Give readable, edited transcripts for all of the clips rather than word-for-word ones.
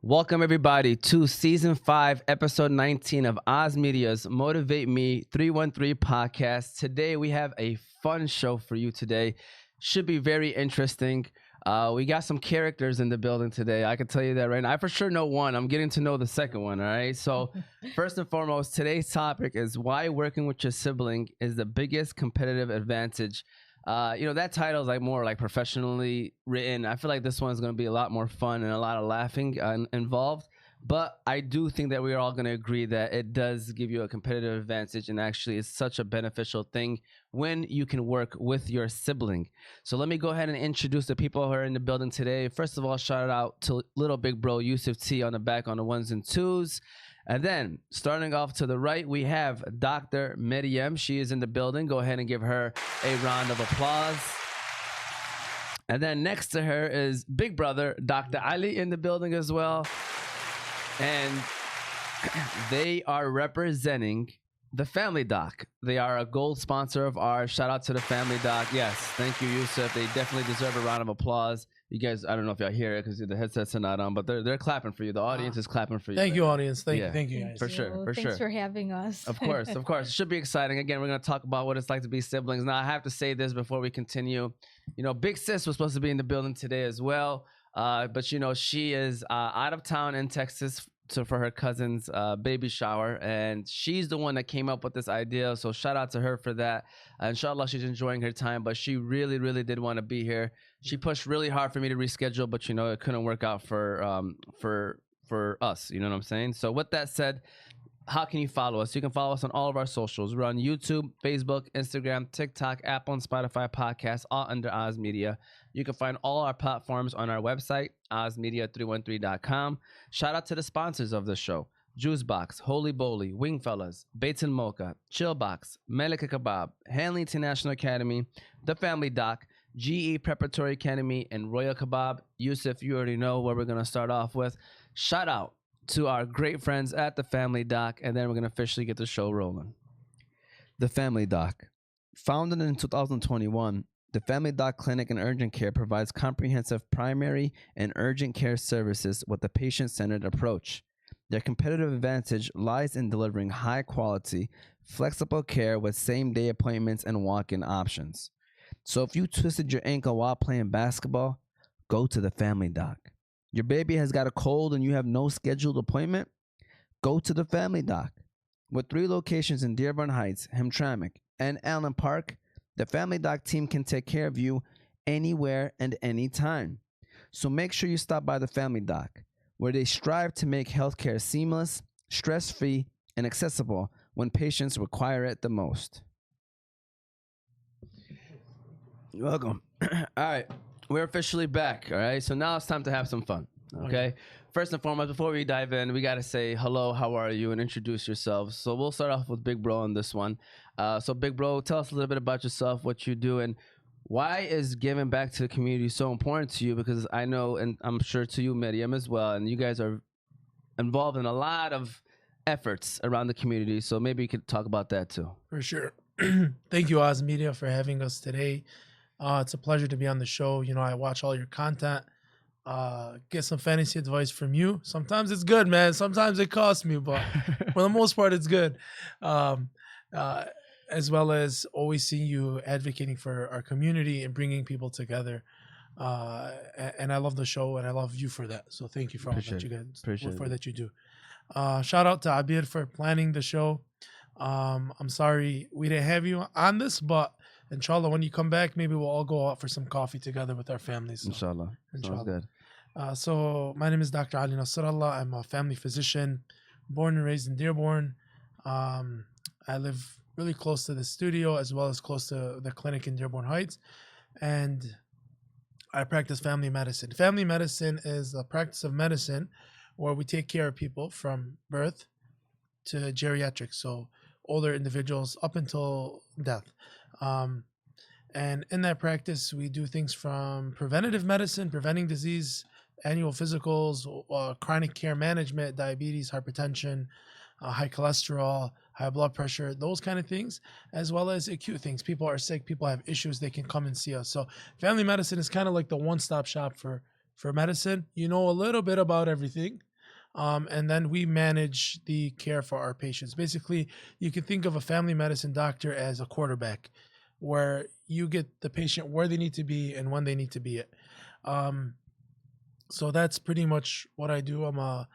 Welcome everybody to season 5, episode 19 of Oz Media's Motivate Me 313 podcast. Today we have a fun show for you today. Should be very interesting. We got some characters in the building today. I can tell you that right now. I for sure know one. I'm getting to know the second one, all right? So first and foremost, today's topic is why working with your sibling is the biggest competitive advantage. That title is like more like professionally written. I feel like this one's going to be a lot more fun and a lot of laughing involved. But I do think that we're all going to agree that it does give you a competitive advantage, and actually it's such a beneficial thing when you can work with your sibling. So let me go ahead and introduce the people who are in the building today. First of all, shout out to little big bro Yusuf T on the back on the ones and twos. And then starting off to the right, we have Dr. Mariam. She is in the building. Go ahead and give her a round of applause. And then next to her is big brother, Dr. Ali, in the building as well. And they are representing the Family Doc. They are a gold sponsor of ours. Shout out to the Family Doc. Yes, thank you, Yusuf. They definitely deserve a round of applause. You guys, I don't know if y'all hear it because the headsets are not on, but they're clapping for you. The audience is clapping for you. Thank you, audience. Thank you guys. For sure. Thanks for having us. Of course. It should be exciting. Again, we're going to talk about what it's like to be siblings. Now, I have to say this before we continue. Big sis was supposed to be in the building today as well. But she is out of town in Texas for her cousin's baby shower, and she's the one that came up with this idea. So shout out to her for that. Inshallah, she's enjoying her time, but she really, really did want to be here. She pushed really hard for me to reschedule, but it couldn't work out for us. You know what I'm saying? So with that said, how can you follow us? You can follow us on all of our socials. We're on YouTube, Facebook, Instagram, TikTok, Apple, and Spotify podcasts, all under Oz Media. You can find all our platforms on our website, ozmedia313.com. Shout out to the sponsors of the show: Juicebox, Holy Bowly, Wingfellas, Bates and Mocha, Chillbox, Melika Kebab, Hanley International Academy, The Family Doc, GE Preparatory Academy, and Royal Kebab. Yusuf, you already know where we're going to start off with. Shout out to our great friends at The Family Doc, and then we're going to officially get the show rolling. The Family Doc. Founded in 2021, the Family Doc Clinic and Urgent Care provides comprehensive primary and urgent care services with a patient-centered approach. Their competitive advantage lies in delivering high-quality, flexible care with same-day appointments and walk-in options. So if you twisted your ankle while playing basketball, go to the Family Doc. Your baby has got a cold and you have no scheduled appointment? Go to the Family Doc. With 3 locations in Dearborn Heights, Hamtramck, and Allen Park, the Family Doc team can take care of you anywhere and anytime. So make sure you stop by the Family Doc, where they strive to make healthcare seamless, stress-free, and accessible when patients require it the most. You're welcome. All right. We're officially back. All right. So now it's time to have some fun. Okay. First and foremost, before we dive in, we got to say hello, how are you, and introduce yourselves. So we'll start off with Big Bro on this one. So Big Bro, tell us a little bit about yourself, what you do, and why is giving back to the community so important to you? Because I know, and I'm sure to you, Mariam, as well, and you guys are involved in a lot of efforts around the community. So maybe you could talk about that too. For sure. Thank you, Oz Media, for having us today. It's a pleasure to be on the show. I watch all your content, get some fantasy advice from you. Sometimes it's good, man. Sometimes it costs me, but for the most part, it's good. As well as always seeing you advocating for our community and bringing people together. And I love the show, and I love you for that. So thank you for all that you guys that you do. Shout out to Abir for planning the show. I'm sorry we didn't have you on this, but inshallah, when you come back, maybe we'll all go out for some coffee together with our families. So, inshallah. Sounds good. So my name is Dr. Ali Nasrallah. I'm a family physician, born and raised in Dearborn. I live really close to the studio as well as close to the clinic in Dearborn Heights. And I practice family medicine. Family medicine is a practice of medicine where we take care of people from birth to geriatrics, so older individuals up until death. And in that practice, we do things from preventative medicine, preventing disease, annual physicals, chronic care management, diabetes, hypertension, high cholesterol, high blood pressure, those kind of things, as well as acute things. People are sick, people have issues, they can come and see us. So family medicine is kind of like the one-stop shop for medicine. You know a little bit about everything, And then we manage the care for our patients. Basically, you can think of a family medicine doctor as a quarterback, where you get the patient where they need to be and when they need to be it. So that's pretty much what I do. I'm a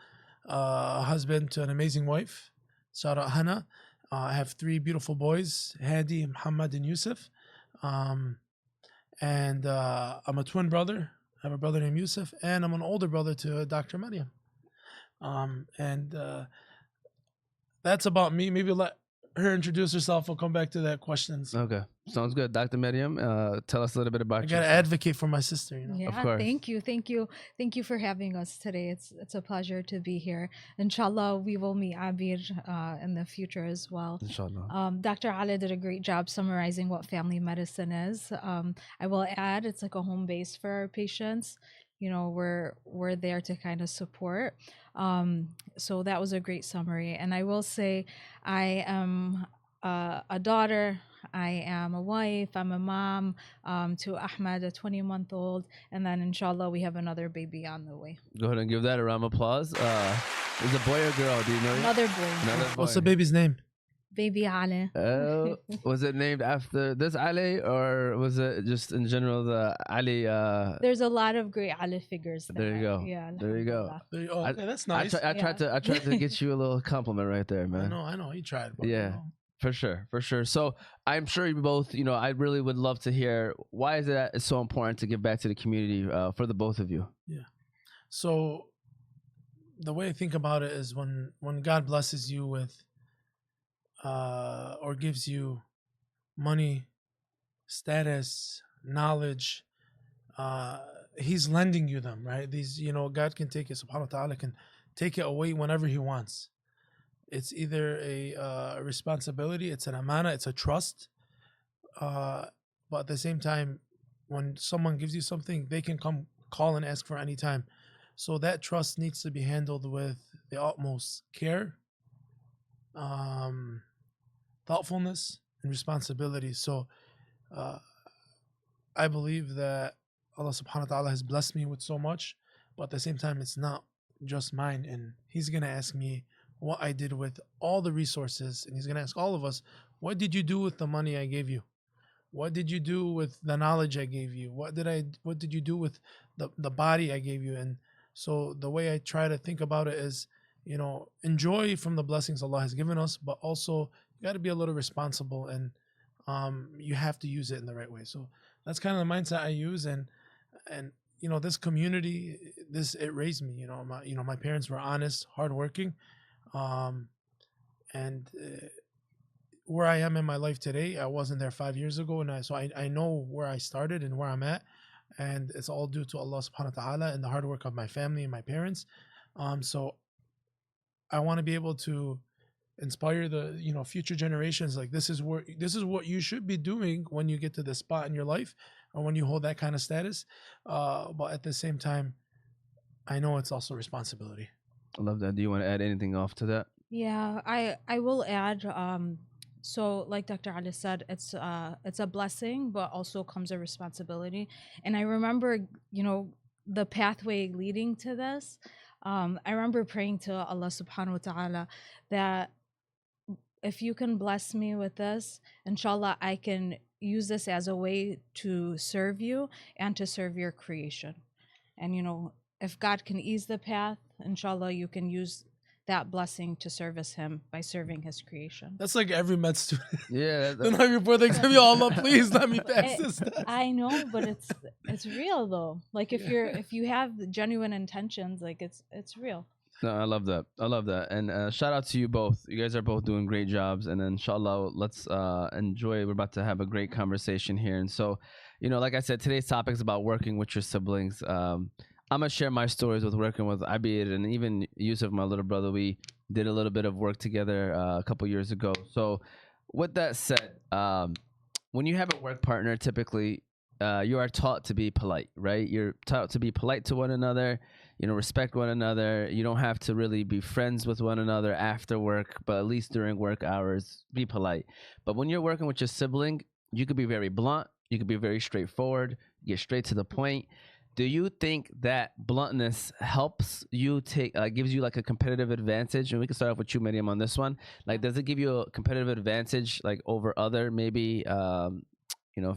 husband to an amazing wife, shout out Hannah. I have three beautiful boys, Hadi, Muhammad, and Yusuf. Um, and I'm a twin brother. I have a brother named Yusuf, and I'm an older brother to Dr. Mariam. And that's about me. Maybe let her introduce herself. We'll come back to that question. So Okay, sounds good. Dr. Mariam, tell us a little bit about I gotta yourself. advocate for my sister, you know. Yeah, course. thank you for having us today. It's a pleasure to be here. Inshallah, we will meet Abir in the future as well. Inshallah. Dr. Ali did a great job summarizing what family medicine is. I will add, it's like a home base for our patients. You know, we're there to kind of support. So that was a great summary. And I will say, I am a daughter. I am a wife. I'm a mom to Ahmed, a 20-month-old, and then inshallah we have another baby on the way. Go ahead and give that a round of applause. Is it a boy or girl? Do you know? Another boy. Another boy. What's the baby's name? Baby Ali. Was it named after this Ali, or was it just in general the Ali? There's a lot of great Ali figures. There you go. Yeah. There you go. alhamdulillah. Oh, okay, that's nice. I tried to get you a little compliment right there, man. I know. You tried. But, Yeah. you know. For sure. So I'm sure you both, I really would love to hear, why is it that it's so important to give back to the community for the both of you? So the way I think about it is when God blesses you with or gives you money, status, knowledge, he's lending you them, right? These, God can take it, subhanahu wa ta'ala can take it away whenever he wants. It's either a responsibility, it's an amana, it's a trust. But at the same time, when someone gives you something, they can come call and ask for any time. So that trust needs to be handled with the utmost care, thoughtfulness, and responsibility. So I believe that Allah subhanahu wa ta'ala has blessed me with so much, but at the same time, it's not just mine. And he's going to ask me what I did with all the resources. And he's going to ask all of us, what did you do with the money I gave you? What did you do with the knowledge I gave you? What did you do with the body I gave you? And so the way I try to think about it is, enjoy from the blessings Allah has given us, but also you got to be a little responsible, and you have to use it in the right way. So that's kind of the mindset I use. And this community, it raised me. My parents were honest, hardworking, and where I am in my life today, I wasn't there 5 years ago, and so I know where I started and where I'm at, and it's all due to Allah subhanahu wa ta'ala and the hard work of my family and my parents. So I want to be able to inspire the future generations. Like, this is what you should be doing when you get to this spot in your life, or when you hold that kind of status. But at the same time, I know it's also responsibility. I love that. Do you want to add anything off to that? Yeah, I will add. So like Dr. Ali said, it's a blessing, but also comes a responsibility. And I remember, the pathway leading to this. I remember praying to Allah subhanahu wa ta'ala that if you can bless me with this, inshallah, I can use this as a way to serve you and to serve your creation. And, if God can ease the path, inshallah, you can use that blessing to service him by serving his creation. That's like every med student. Yeah. The night before they exam, Allah, please let me pass this. I know, but it's real though. Like if you have genuine intentions, like it's real. No, I love that. And shout out to you both. You guys are both doing great jobs. And then inshallah, let's enjoy. We're about to have a great conversation here. And so, like I said, today's topic is about working with your siblings. I'm going to share my stories with working with Abid and even Yusuf, my little brother. We did a little bit of work together a couple years ago. So with that said, when you have a work partner, typically you are taught to be polite, right? You're taught to be polite to one another, respect one another. You don't have to really be friends with one another after work, but at least during work hours, be polite. But when you're working with your sibling, you could be very blunt. You could be very straightforward, get straight to the point. do you think that bluntness helps you take, gives you like a competitive advantage? And we can start off with you, Mariam, on this one. Like, does it give you a competitive advantage, like over other maybe,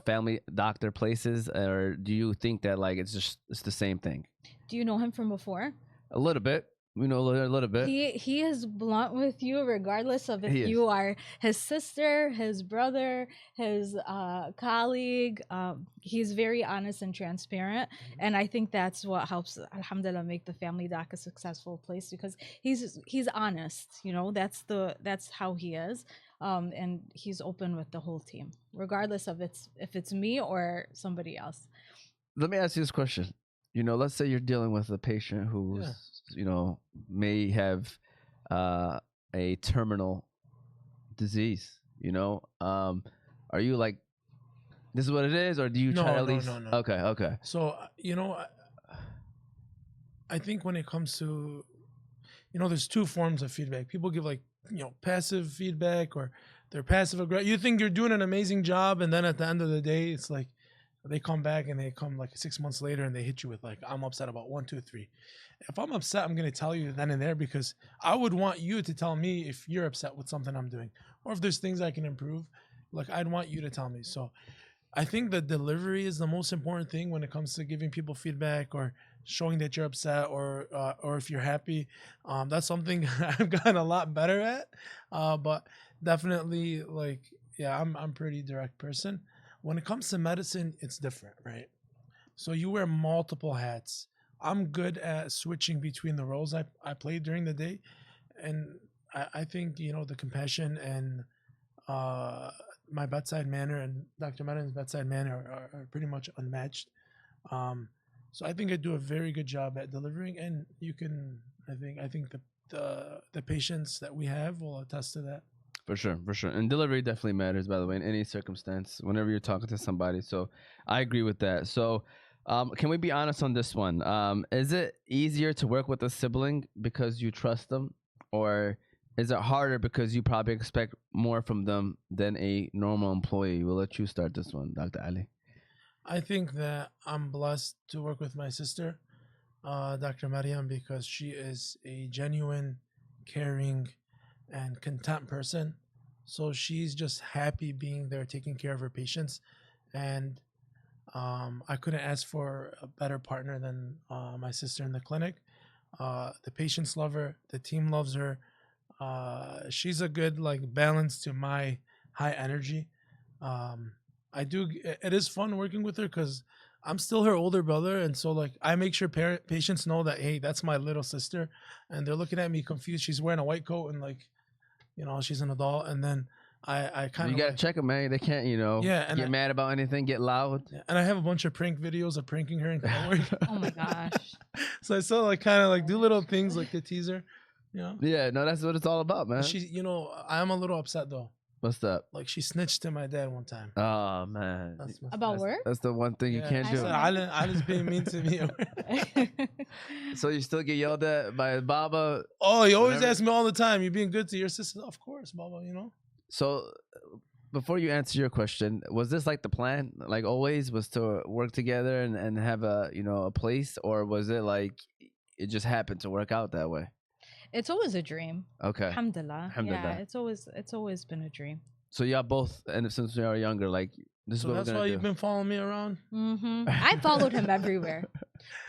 family doctor places, or do you think that like it's the same thing? Do you know him from before? A little bit. We know a little bit. He is blunt with you regardless of if you are his sister, his brother, his colleague. He's very honest and transparent, and I think that's what helps, alhamdulillah, make the family doc a successful place, because he's honest. That's how he is, and he's open with the whole team regardless of if it's me or somebody else. Let me ask you this question. Let's say you're dealing with a patient who's, may have a terminal disease, are you like, this is what it is, or do you try to at least? No. Okay. So, I think when it comes to, there's two forms of feedback. People give like, passive feedback, or they're passive aggressive. You think you're doing an amazing job, and then at the end of the day, it's like, they come back and they come like 6 months later and they hit you with like, I'm upset about 1, 2, 3. If I'm upset, I'm going to tell you then and there, because I would want you to tell me if you're upset with something I'm doing, or if there's things I can improve. Like, I'd want you to tell me. So I think the delivery is the most important thing when it comes to giving people feedback or showing that you're upset, or if you're happy. That's something I've gotten a lot better at. But definitely, like, yeah, I'm a pretty direct person. When it comes to medicine, it's different, right? So you wear multiple hats. I'm good at switching between the roles I play during the day. And I think, the compassion and my bedside manner and Dr. Mariam's bedside manner are pretty much unmatched. So I think I do a very good job at delivering, and I think the patients that we have will attest to that. For sure. And delivery definitely matters, by the way, in any circumstance, whenever you're talking to somebody. So I agree with that. So can we be honest on this one? Is it easier to work with a sibling because you trust them, or is it harder because you probably expect more from them than a normal employee? We'll let you start this one, Dr. Ali. I think that I'm blessed to work with my sister, Dr. Mariam, because she is a genuine, caring, and content person. So she's just happy being there, taking care of her patients. And I couldn't ask for a better partner than my sister in the clinic. The patients love her. The team loves her. She's a good balance to my high energy. It is fun working with her because I'm still her older brother. And so I make sure patients know that, hey, that's my little sister. And they're looking at me confused. She's wearing a white coat and she's an adult. And then I kind of, you gotta check them, man. They can't, get mad about anything, get loud. Yeah, and I have a bunch of prank videos of pranking her in work. Oh my gosh! So I still kind of do little things like to tease her. Yeah, no, that's what it's all about, man. She, I'm a little upset though. What's up? She snitched to my dad one time. Oh man, about work? That's the one thing you can't do. Ali's being mean to me. So you still get yelled at by Baba? Oh, he always asks me all the time, "You being good to your sister?" Of course, Baba. So before you answer your question, was this the plan? Always was to work together and have a a place, or was it it just happened to work out that way? It's always a dream. Okay. Alhamdulillah. Yeah, it's always been a dream. So y'all both, and since we are younger, this is what that's we're gonna why do. You've been following me around. Mm-hmm. I followed him everywhere.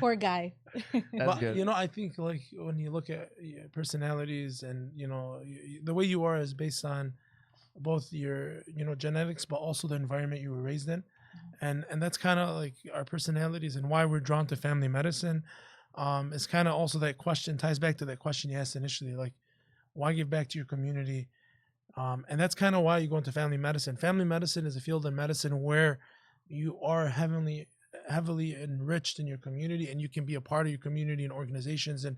Poor guy. That's good. I think when you look at personalities and the way you are is based on both your genetics, but also the environment you were raised in, and that's kind of our personalities and why we're drawn to family medicine. It's kind of also that question ties back to that question you asked initially, why give back to your community? And that's kind of why you go into family medicine. Family medicine is a field of medicine where you are heavily enriched in your community, and you can be a part of your community and organizations and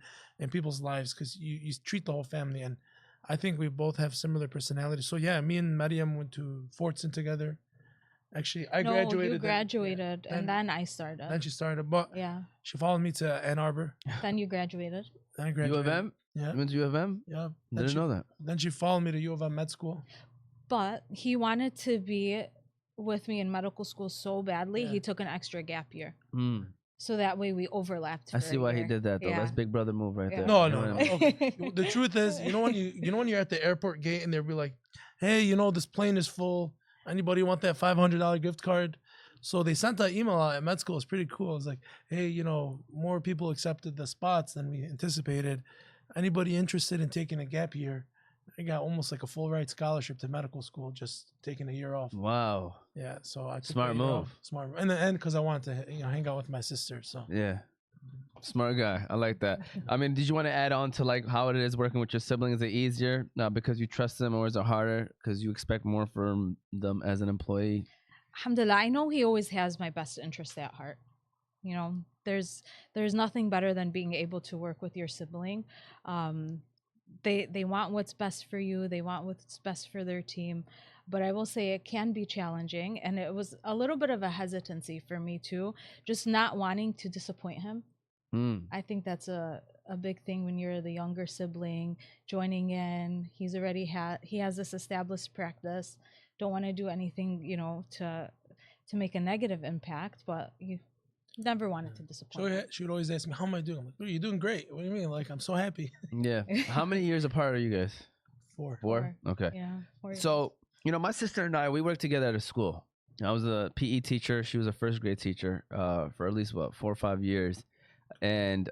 people's lives because you treat the whole family. And I think we both have similar personalities. So yeah, me and Mariam went to Fortson together. Actually, I graduated. You graduated, and then I started. Then she started, but yeah, she followed me to Ann Arbor. Then you graduated. Then I graduated. U of M? Yeah. You went to U of M? Yeah. Didn't know that. Then she followed me to U of M med school. But he wanted to be with me in medical school so badly, he took an extra gap year. So that way we overlapped. I for see a why he year. did that though. Yeah. That's big brother move right Yeah. there. No, You know no, what no. I mean? Okay. The truth is, when you're at the airport gate and they'll be like, "Hey, this plane is full. Anybody want that $500 gift card?" So they sent that email out at med school. It's pretty cool. It's like, "Hey, more people accepted the spots than we anticipated. Anybody interested in taking a gap year?" I got almost like a full ride scholarship to medical school, just taking a year off. Wow. Yeah, so I took Smart that year move. off. Smart move. And because I wanted to, hang out with my sister. So Yeah. Smart guy. I like that. I mean, did you want to add on to like how it is working with your siblings? Is it easier because you trust them, or is it harder because you expect more from them as an employee? Alhamdulillah, I know he always has my best interest at heart. There's nothing better than being able to work with your sibling. They want what's best for you. They want what's best for their team. But I will say it can be challenging, and it was a little bit of a hesitancy for me too, just not wanting to disappoint him. I think that's a big thing when you're the younger sibling joining in. He has this established practice. Don't want to do anything, to make a negative impact, but you never wanted to disappoint. So she would always ask me, "How am I doing?" I'm like, "Oh, you're doing great. What do you mean? Like, I'm so happy." Yeah. How many years apart are you guys? 4. 4? Okay. Yeah. 4 years. So, my sister and I, we worked together at a school. I was a PE teacher. She was a first grade teacher for at least, 4 or 5 years. And,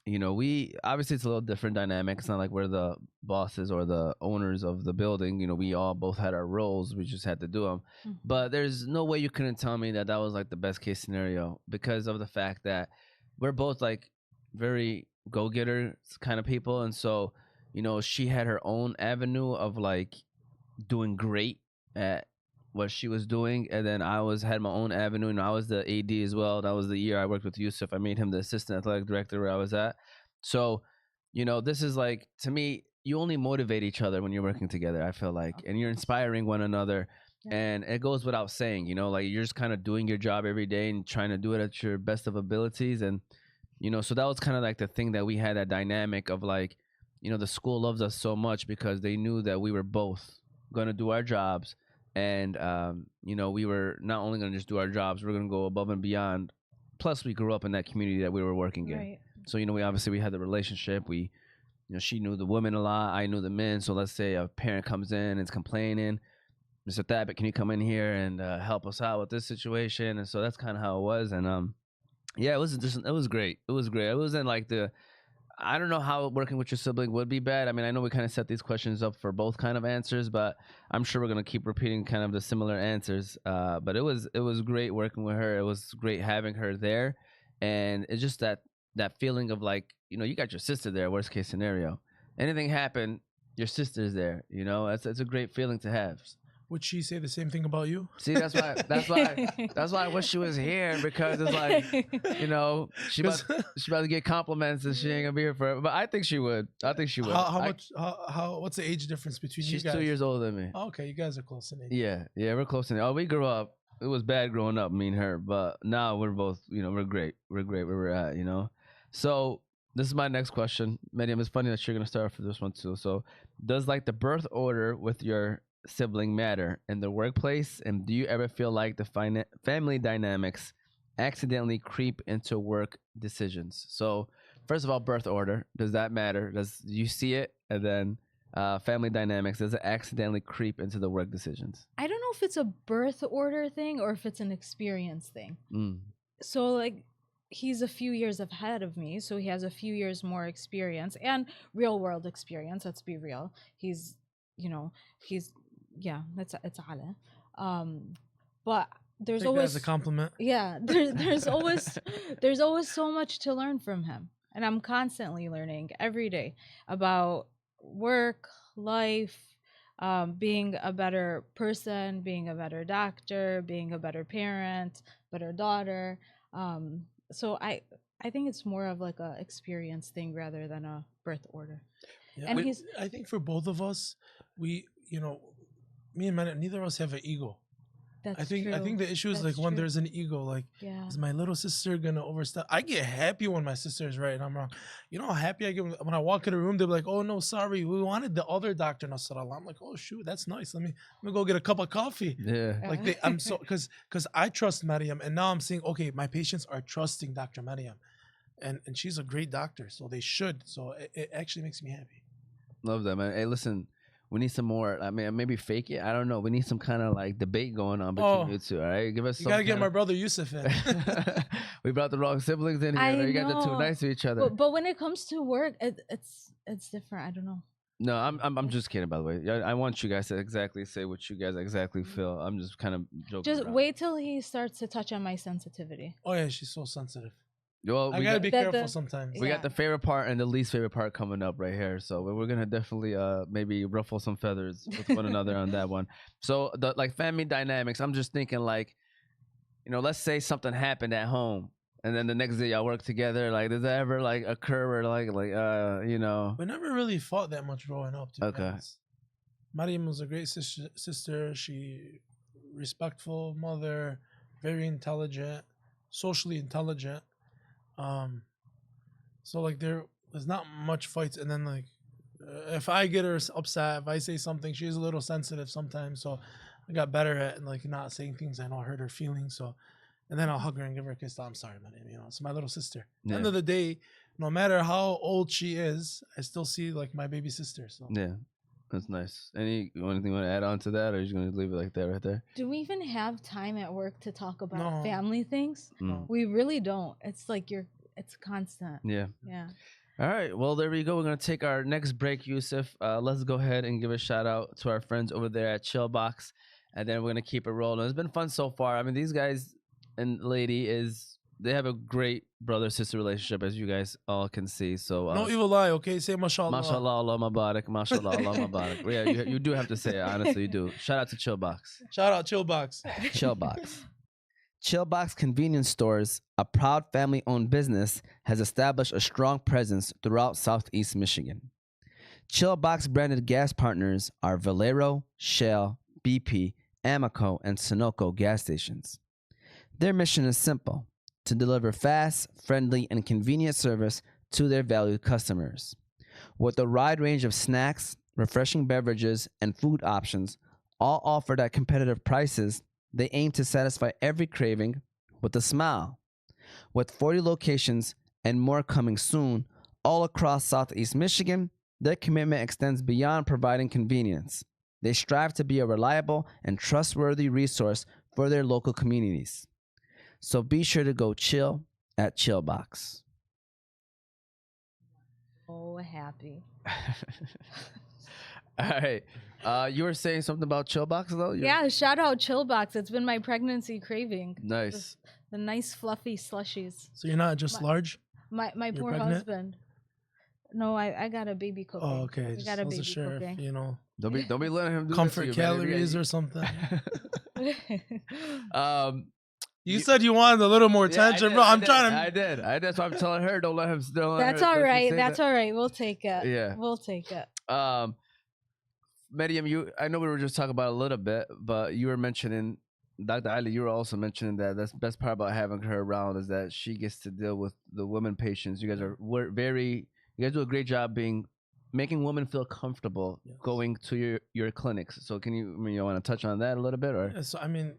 we obviously it's a little different dynamic. It's not like we're the bosses or the owners of the building. We all both had our roles. We just had to do them. Mhm. But there's no way you couldn't tell me that was like the best case scenario because of the fact that we're both like very go-getter kind of people. And so, she had her own avenue of like doing great at what she was doing, and then I had my own avenue, and I was the AD as well. That was the year I worked with Yusuf. I made him the assistant athletic director where I was at. So, this is like, to me, you only motivate each other when you're working together, I feel like, and you're inspiring one another. Yeah. And it goes without saying, like you're just kind of doing your job every day and trying to do it at your best of abilities. And, so that was kind of like the thing that we had, that dynamic of like, the school loves us so much because they knew that we were both going to do our jobs. And, we were not only going to just do our jobs, we're going to go above and beyond. Plus, we grew up in that community that we were working in. Right. So, we had the relationship. She knew the women a lot. I knew the men. So let's say a parent comes in and is complaining, Mr. Thabit, can you come in here and help us out with this situation? And so that's kind of how it was. And, yeah, it was great. It was great. It wasn't like I don't know how working with your sibling would be bad. I mean, I know we kind of set these questions up for both kind of answers, but I'm sure we're going to keep repeating kind of the similar answers. But it was great working with her. It was great having her there. And it's just that feeling of like, you got your sister there, worst case scenario. Anything happen, your sister's there, it's a great feeling to have. Would she say the same thing about you? See, that's why I wish she was here, because it's like, she about to get compliments and she ain't gonna be here forever. But I think she would. What's the age difference between you She's guys? 2 years older than me. Oh, okay, you guys are close in age. Yeah, we're close in age. Oh, we grew up. It was bad growing up, me and her, but now we're both, we're great. We're great where we're at, So this is my next question. Mariam, it's funny that you're gonna start for this one too. So, does like the birth order with your sibling matter in the workplace, and do you ever feel like the family dynamics accidentally creep into work decisions? So first of all, birth order, does that matter? Do you see it? And then family dynamics, does it accidentally creep into the work decisions? I don't know if it's a birth order thing or if it's an experience thing. So like, he's a few years ahead of me, so he has a few years more experience and real world experience. Let's be real. It's Ale. But there's Take always that as a compliment. Yeah, there's always so much to learn from him, and I'm constantly learning every day about work, life, being a better person, being a better doctor, being a better parent, better daughter. So I think it's more of like a experience thing rather than a birth order. Yeah, And I think for both of us, me and Manet, neither of us have an ego. That's I think true. the issue is That's like when true. there's an ego, like Yeah. is my little sister gonna overstep? I get happy when my sister is right and I'm wrong. You know how happy I get when I walk in a room, they're like, "Oh no, sorry, we wanted the other Dr. Nasrallah." I'm like, "Oh shoot, that's nice. Let me go get a cup of coffee." Yeah. Like I'm so because I trust Mariam, and now I'm seeing okay, my patients are trusting Dr. Mariam, and she's a great doctor, so they should. So it actually makes me happy. Love that, man. Hey, listen, we need some more. I mean, maybe fake it. I don't know. We need some kind of like debate going on between Oh, you two. All right, give us. you some gotta get kind my of- brother Yusuf in. We brought the wrong siblings in here. I You guys are too know. nice to each other. But when it comes to work, it's different. I don't know. No, I'm just kidding. By the way, I want you guys to exactly say what you guys exactly feel. I'm just kind of joking. Just around. wait till he starts to touch on my sensitivity. Oh yeah, she's so sensitive. Well, I we gotta got, be The- careful the- sometimes. we Yeah. got the favorite part and the least favorite part coming up right here. So we're gonna definitely maybe ruffle some feathers with one another on that one. So the like family dynamics. I'm just thinking like, let's say something happened at home. And then the next day y'all work together. Like, does that ever like occur where We never really fought that much growing up. To be Okay. honest. Mariam was a great sister. She respectful mother, very intelligent, socially intelligent. So like there's not much fights, and then like if I get her upset, if I say something, she's a little sensitive sometimes. So I got better at like not saying things I know hurt her feelings. So, and then I'll hug her and give her a kiss. I'm sorry, Mariam. It's my little sister. At the end Yeah. of the day, no matter how old she is, I still see like my baby sister. So Yeah, that's nice. Anything you want to add on to that, or are you just gonna leave it like that right there? Do we even have time at work to talk about No. family things? Mm. We really don't. It's like it's constant. Yeah. Yeah. All right. Well, there we go. We're gonna take our next break, Yusuf. Let's go ahead and give a shout out to our friends over there at Chillbox, and then we're gonna keep it rolling. It's been fun so far. I mean, these guys and lady they have a great brother-sister relationship, as you guys all can see. So no evil eye. Okay, say mashallah. mashallah, Allah Mubarak, mashallah, Allah Mubarak. Yeah, you do have to say it. Honestly, you do. Shout out to Chillbox. Shout out Chillbox. Chillbox. Chillbox Convenience Stores, a proud family-owned business, has established a strong presence throughout Southeast Michigan. Chillbox branded gas partners are Valero, Shell, BP, Amoco, and Sunoco gas stations. Their mission is simple: to deliver fast, friendly, and convenient service to their valued customers. With a wide range of snacks, refreshing beverages, and food options, all offered at competitive prices, they aim to satisfy every craving with a smile. With 40 locations and more coming soon, all across Southeast Michigan, their commitment extends beyond providing convenience. They strive to be a reliable and trustworthy resource for their local communities. So be sure to go chill at Chillbox. Oh, happy. All right. You were saying something about Chillbox though? Yeah, shout out Chillbox. It's been my pregnancy craving. Nice. The nice fluffy slushies. So you're not just large. My You're poor pregnant? husband. No, I got a baby cooking. Oh, okay. I Just got a wasn't baby sure if, cooking. Don't be letting him do comfort this to you, man. calories or something. um You said you wanted a little more attention, bro. I'm trying to. I did. So I'm telling her, don't let him. Don't let That's her, all don't you right. say That's that. all right. We'll take it. Yeah. We'll take it. Mariam, I know we were just talking about it a little bit, but you were mentioning, Dr. Ali, you were also mentioning that that's the best part about having her around is that she gets to deal with the women patients. You guys you guys do a great job making women feel comfortable Yes. going to your clinics. So can you want to touch on that a little bit, or? Yeah, so I mean,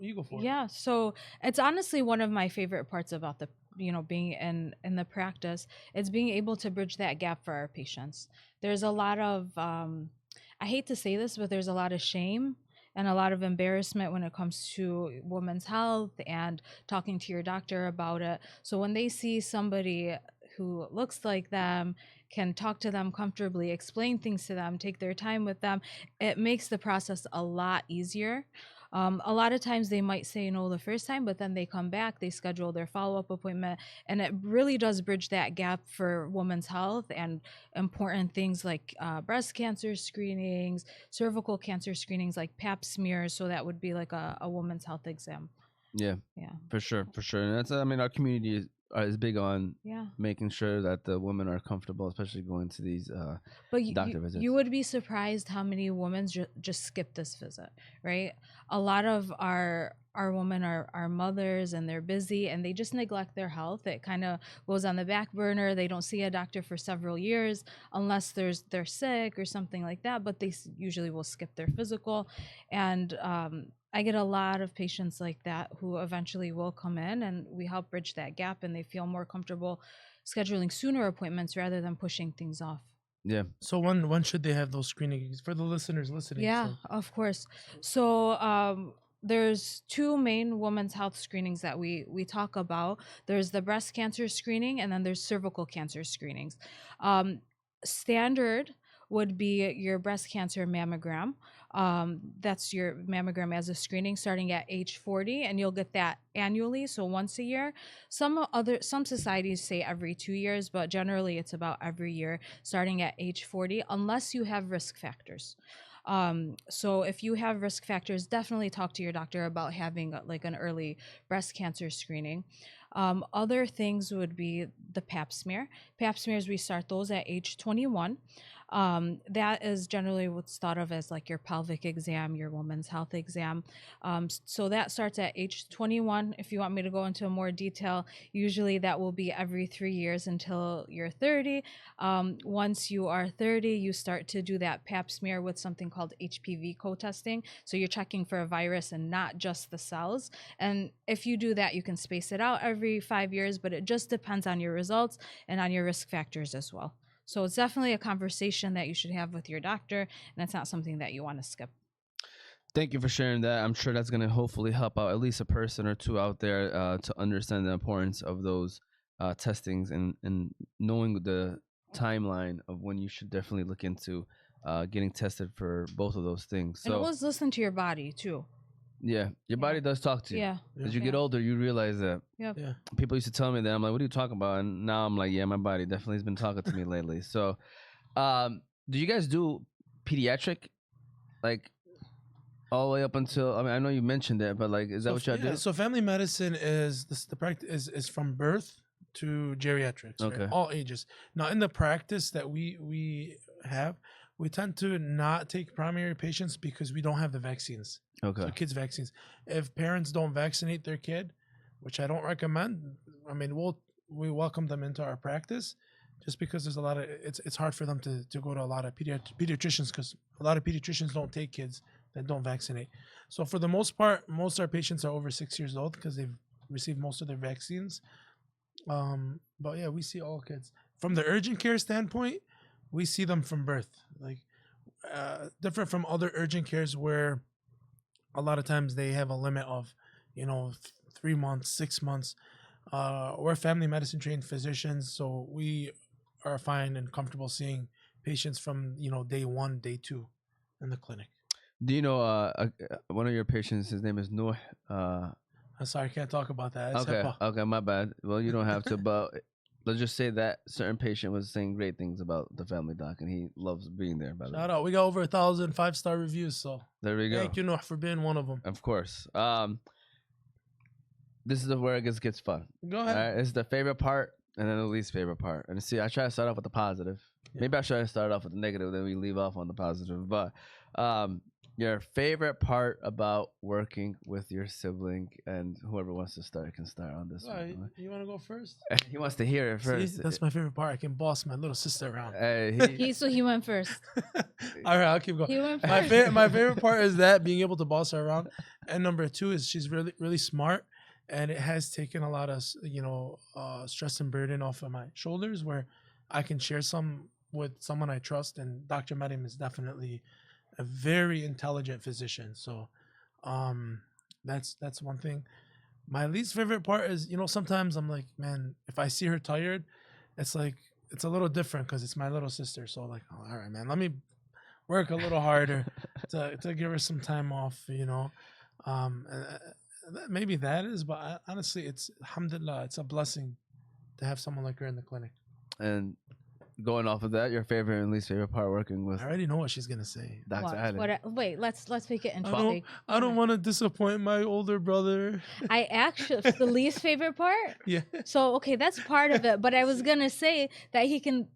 you go for it. Yeah, so it's honestly one of my favorite parts about the being in the practice. It's being able to bridge that gap for our patients. There's a lot of I hate to say this, but there's a lot of shame and a lot of embarrassment when it comes to women's health and talking to your doctor about it. So when they see somebody who looks like them, can talk to them comfortably, explain things to them, take their time with them, it makes the process a lot easier. A lot of times they might say no the first time, but then they come back, they schedule their follow-up appointment, and it really does bridge that gap for women's health and important things like breast cancer screenings, cervical cancer screenings like pap smears. So that would be like a woman's health exam. Yeah, Yeah. for sure. And that's, I mean, our community is big on Yeah. making sure that the women are comfortable, especially going to these But doctor visits. you would be surprised how many women just skip this visit, right? A lot of our women are mothers and they're busy and they just neglect their health. It kind of goes on the back burner. They don't see a doctor for several years unless they're sick or something like that. But they usually will skip their physical, and I get a lot of patients like that who eventually will come in, and we help bridge that gap, and they feel more comfortable scheduling sooner appointments rather than pushing things off. Yeah. So when should they have those screenings for the listeners listening? Yeah, So, of course. So there's two main women's health screenings that we talk about. There's the breast cancer screening, and then there's cervical cancer screenings. Standard would be your breast cancer mammogram. That's your mammogram as a screening starting at age 40, and you'll get that annually, so once a year. Some societies say every 2 years, but generally it's about every year starting at age 40, unless you have risk factors. So if you have risk factors, definitely talk to your doctor about having like an early breast cancer screening. Other things would be the pap smear. Pap smears, we start those at age 21. That is generally what's thought of as like your pelvic exam, your woman's health exam. So that starts at age 21. If you want me to go into more detail, usually that will be every 3 years until you're 30. Once you are 30, you start to do that pap smear with something called HPV co-testing. So you're checking for a virus and not just the cells. And if you do that, you can space it out every 5 years, but it just depends on your results and on your risk factors as well. So it's definitely a conversation that you should have with your doctor, and it's not something that you want to skip. Thank you for sharing that. I'm sure that's going to hopefully help out at least a person or two out there to understand the importance of those testings and knowing the timeline of when you should definitely look into getting tested for both of those things. And So always listen to your body too. yeah, your body does talk to you. Yeah. As you Yeah. get older, you realize that. Yep. yeah. People used to tell me that. I'm like, what are you talking about? And now I'm like, yeah, my body definitely has been talking to me lately. So, do you guys do pediatric, like all the way up until? I mean, I know you mentioned it, but like, is that So what y'all do? So family medicine is the practice is from birth to geriatrics, right? Okay. All ages. Now, in the practice that we have, we tend to not take primary patients because we don't have the vaccines. Okay. So kids vaccines. If parents don't vaccinate their kid, which I don't recommend, I mean, we welcome them into our practice, just because there's a lot of it's hard for them to go to a lot of pediatricians, because a lot of pediatricians don't take kids that don't vaccinate. So for the most part, most of our patients are over 6 years old because they've received most of their vaccines. But yeah, we see all kids. From the urgent care standpoint, we see them from birth. Like different from other urgent cares where a lot of times they have a limit of, 3 months, 6 months. We're family medicine trained physicians, so we are fine and comfortable seeing patients from, day 1, day 2 in the clinic. Do you know one of your patients? His name is Noor. I'm sorry, I can't talk about that. It's Okay, HIPAA. okay, my bad. Well, you don't have to, but let's just say that certain patient was saying great things about the family doc, and he loves being there. By the way, Shout out. We got over 1,000 5-star reviews, so there we go. thank you, Noah, for being one of them. Of course. This is where it gets fun. Go All ahead. right, it's the favorite part and then the least favorite part. And see, I try to start off with the positive. Yeah. Maybe I should start off with the negative, then we leave off on the positive. But your favorite part about working with your sibling, and whoever wants to start can start on this one. You want to go first? He wants to hear it first. See, that's my favorite part. I can boss my little sister around. Hey, So he went first. All right, I'll keep going. He went My first. my favorite part is that being able to boss her around, and number 2 is she's really really smart, and it has taken a lot of stress and burden off of my shoulders, where I can share some with someone I trust, and Dr. Mariam is definitely a very intelligent physician. So that's one thing. My least favorite part is, sometimes I'm like, man, if I see her tired, it's like it's a little different because it's my little sister. So like, oh, all right, man, let me work a little harder to give her some time off, maybe that is, but honestly, it's alhamdulillah, it's a blessing to have someone like her in the clinic. and going off of that, your favorite and least favorite part working with I already know what she's gonna say. Dr. Allen? Wait, let's make it I interesting. don't want to disappoint my older brother. I actually the least favorite part. Yeah. So okay, that's part of it. But I was gonna say that he can.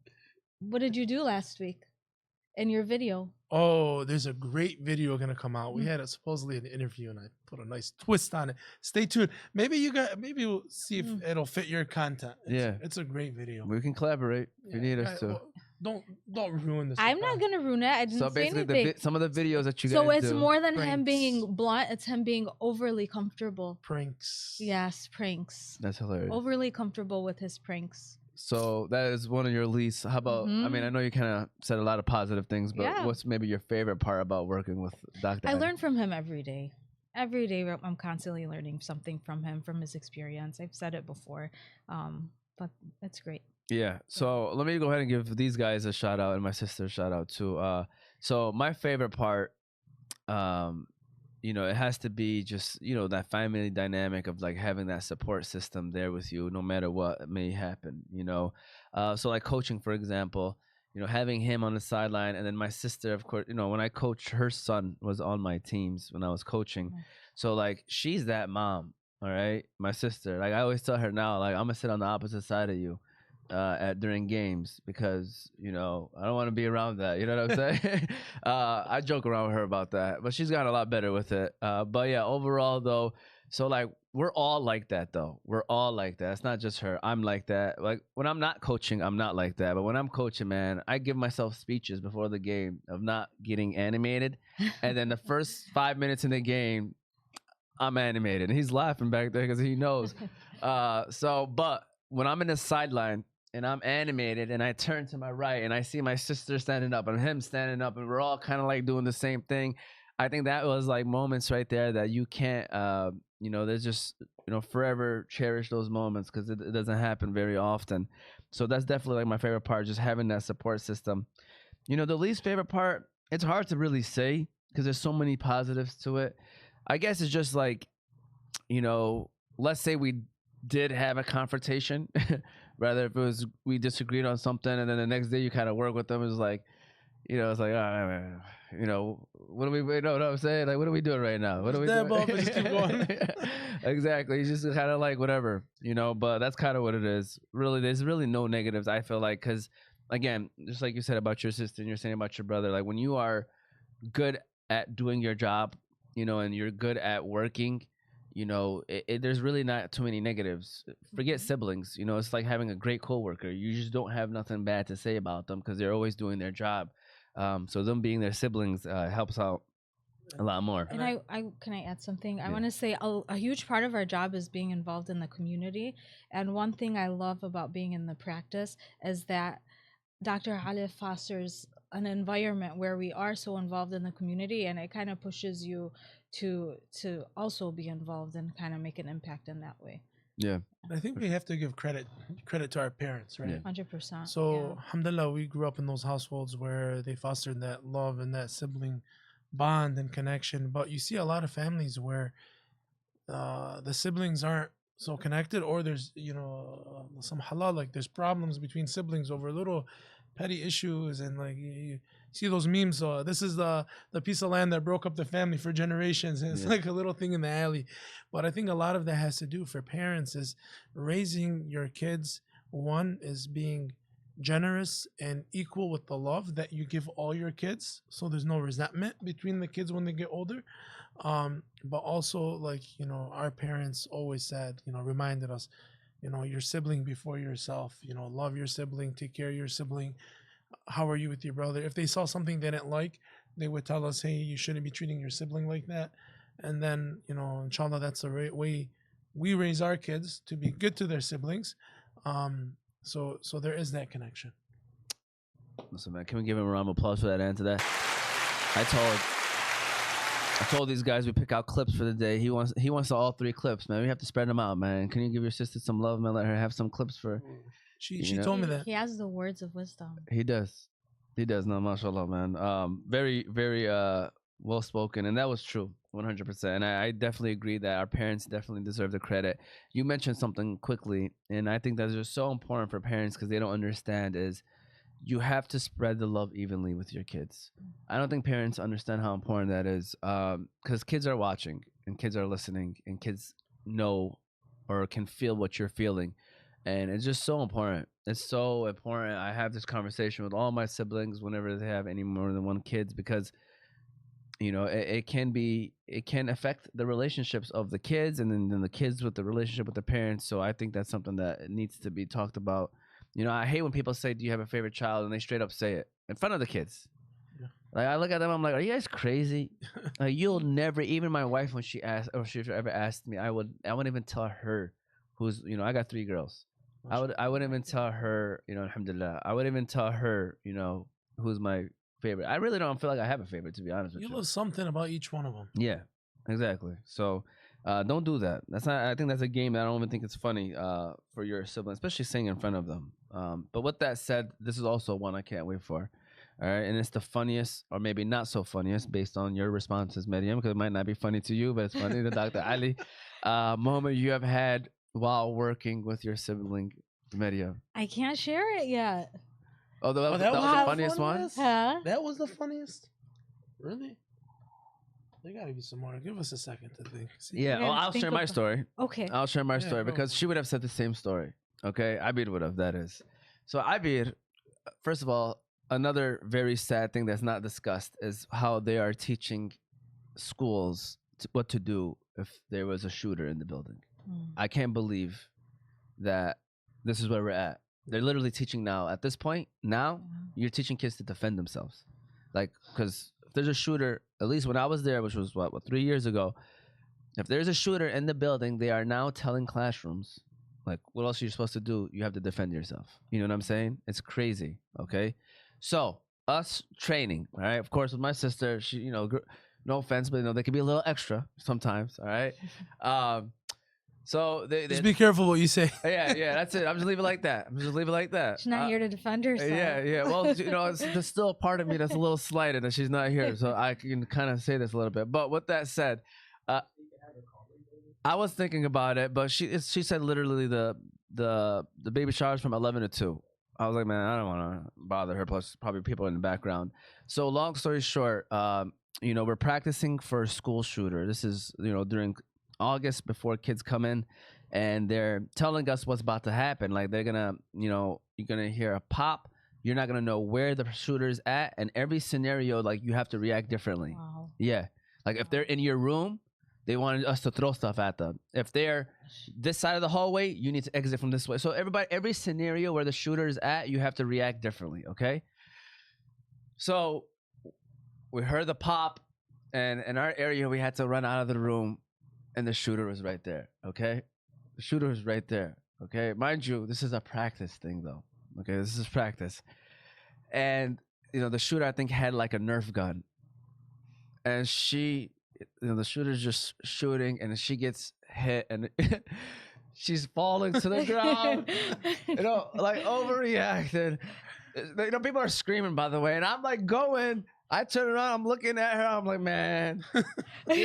What did you do last week in your video? Oh, there's a great video gonna come out. We Mm. had supposedly an interview, and I put a nice twist on it. Stay tuned. Maybe we'll see if it'll fit your content. It's a great video. We can collaborate if you need us to. Don't ruin this. I'm not gonna ruin it. I didn't So say basically, anything. some of the videos that you guys So it's do. more than him Pranks. being blunt. It's him being overly comfortable. Pranks. Yes, pranks. That's hilarious. Overly comfortable with his pranks. So that is one of your least. How about? I mean, I know you kind of said a lot of positive things, but Yeah. what's maybe your favorite part about working with Dr. I Allen? learn from him every day. Every day, I'm constantly learning something from him, from his experience. I've said it before, but it's great. Yeah. So let me go ahead and give these guys a shout out and my sister a shout out too. So my favorite part, it has to be just, that family dynamic of like having that support system there with you no matter what may happen, So like coaching, for example, having him on the sideline, and then my sister, of course, when I coached, her son was on my teams when I was coaching. Nice. So like she's that mom, all right? My sister. Like I always tell her now, like I'm gonna sit on the opposite side of you. During games, because I don't want to be around that, you know what I'm saying? I joke around with her about that, but she's gotten a lot better with it. But yeah, overall though, so like we're all like that though. We're all like that. It's not just her. I'm like that. Like when I'm not coaching, I'm not like that. But when I'm coaching, man, I give myself speeches before the game of not getting animated, and then the first 5 minutes in the game, I'm animated. And he's laughing back there because he knows. But when I'm in the sideline and I'm animated and I turn to my right and I see my sister standing up and him standing up and we're all kind of like doing the same thing, I think that was like moments right there that you can't, there's just, forever cherish those moments because it doesn't happen very often. So that's definitely like my favorite part, just having that support system. The least favorite part, it's hard to really say because there's so many positives to it. I guess it's just like, let's say we did have a confrontation, rather if it was we disagreed on something and then the next day you kind of work with them, it's like, it's like, oh, man, what are we, know what I'm saying? Like, what are we doing right now? What are we doing? Just keep going. Exactly. It's just kind of like whatever, but that's kind of what it is. Really, there's really no negatives, I feel like, because again, just like you said about your sister and you're saying about your brother, like when you are good at doing your job, and you're good at working, there's really not too many negatives. Forget siblings, it's like having a great coworker. You just don't have nothing bad to say about them because they're always doing their job. So them being their siblings helps out a lot more. And I can I add something? I want to say a huge part of our job is being involved in the community. And one thing I love about being in the practice is that Dr. Ali fosters an environment where we are so involved in the community, and it kind of pushes you to also be involved and kind of make an impact in that way. Yeah. I think we have to give credit to our parents, right? Yeah. 100%. So, alhamdulillah, we grew up in those households where they fostered that love and that sibling bond and connection. But you see a lot of families where the siblings aren't so connected, or there's, some halal, like there's problems between siblings over little petty issues, and like you see those memes. This is the piece of land that broke up the family for generations, and it's like a little thing in the alley. But I think a lot of that has to do for parents is raising your kids. One is being generous and equal with the love that you give all your kids, so there's no resentment between the kids when they get older. But also, like, our parents always said, reminded us, your sibling before yourself, love your sibling, take care of your sibling. How are you with your brother? If they saw something they didn't like, they would tell us, hey, you shouldn't be treating your sibling like that. And then, inshallah, that's the right way we raise our kids, to be good to their siblings. So there is that connection. Listen, man, can we give him a round of applause for that answer? That I told these guys we pick out clips for the day. He wants all 3 clips, man. We have to spread them out, man. Can you give your sister some love, man? Let her have some clips for. She told me that He has the words of wisdom. He does. No, mashallah, man. Very, very well spoken, and that was true, 100%. And I definitely agree that our parents definitely deserve the credit. You mentioned something quickly, and I think that's just so important for parents because they don't understand is, you have to spread the love evenly with your kids. I don't think parents understand how important that is, because kids are watching and kids are listening and kids know or can feel what you're feeling, and it's just so important. It's so important. I have this conversation with all my siblings whenever they have any more than one kids, because it can affect the relationships of the kids, and then the kids with the relationship with the parents. So I think that's something that needs to be talked about. I hate when people say, do you have a favorite child, and they straight up say it in front of the kids. Yeah. Like, I look at them, I'm like, are you guys crazy? Like, you'll never, even my wife, when she asked, or she ever asked me, I wouldn't even tell her who's, I got 3 girls. I wouldn't even tell her, alhamdulillah, I wouldn't even tell her, who's my favorite. I really don't feel like I have a favorite, to be honest with you. You love something about each one of them. Yeah, exactly. So don't do that. That's not. I think that's a game that I don't even think it's funny for your siblings, especially saying in front of them. But with that said, this is also one I can't wait for. All right, and it's the funniest, or maybe not so funniest, based on your responses, Mariam, because it might not be funny to you, but it's funny to Dr. Ali. Moment you have had while working with your sibling, Mariam. I can't share it yet. Oh, that was the funniest one? Huh? That was the funniest? Really? There gotta be some more. Give us a second to think. See? Yeah, Okay, I'll think share my of- story. Okay. I'll share my Yeah, story go because for she would have said the same story. Okay, Abir would have, that is. So Abir, first of all, another very sad thing that's not discussed is how they are teaching schools what to do if there was a shooter in the building. I can't believe that this is where we're at. They're literally teaching now. At this point, now you're teaching kids to defend themselves. Like, because if there's a shooter, at least when I was there, which was what 3 years ago, if there's a shooter in the building, they are now telling classrooms, like, what else are you supposed to do? You have to defend yourself. You know what I'm saying? It's crazy. Okay. So us training, all right. Of course, with my sister, she, no offense, but they can be a little extra sometimes. All right. So they Just be careful what you say. yeah, that's it. I'm just leave it like that. She's not here to defend herself. Yeah. Well, there's still a part of me that's a little slighted that she's not here, so I can kind of say this a little bit. But with that said, I was thinking about it, but she said literally the baby shower's from 11 to 2. I was like, man, I don't want to bother her. Plus, probably people in the background. So long story short, we're practicing for a school shooter. This is during August before kids come in, and they're telling us what's about to happen. Like, they're gonna, you're gonna hear a pop. You're not gonna know where the shooter's at, and every scenario, like, you have to react differently. Wow. Yeah, like if they're in your room, they wanted us to throw stuff at them. If they're this side of the hallway, you need to exit from this way. So every scenario where the shooter is at, you have to react differently. Okay. So we heard the pop, and in our area, we had to run out of the room. And the shooter was right there, okay? The shooter was right there, okay? Mind you, this is a practice thing, though, okay? This is practice. And, the shooter, I think, had like a Nerf gun. And the shooter's just shooting, and she gets hit, and she's falling to the ground, like overreacted. People are screaming, by the way, and I'm like going. I turn around, I'm looking at her, I'm like, man, I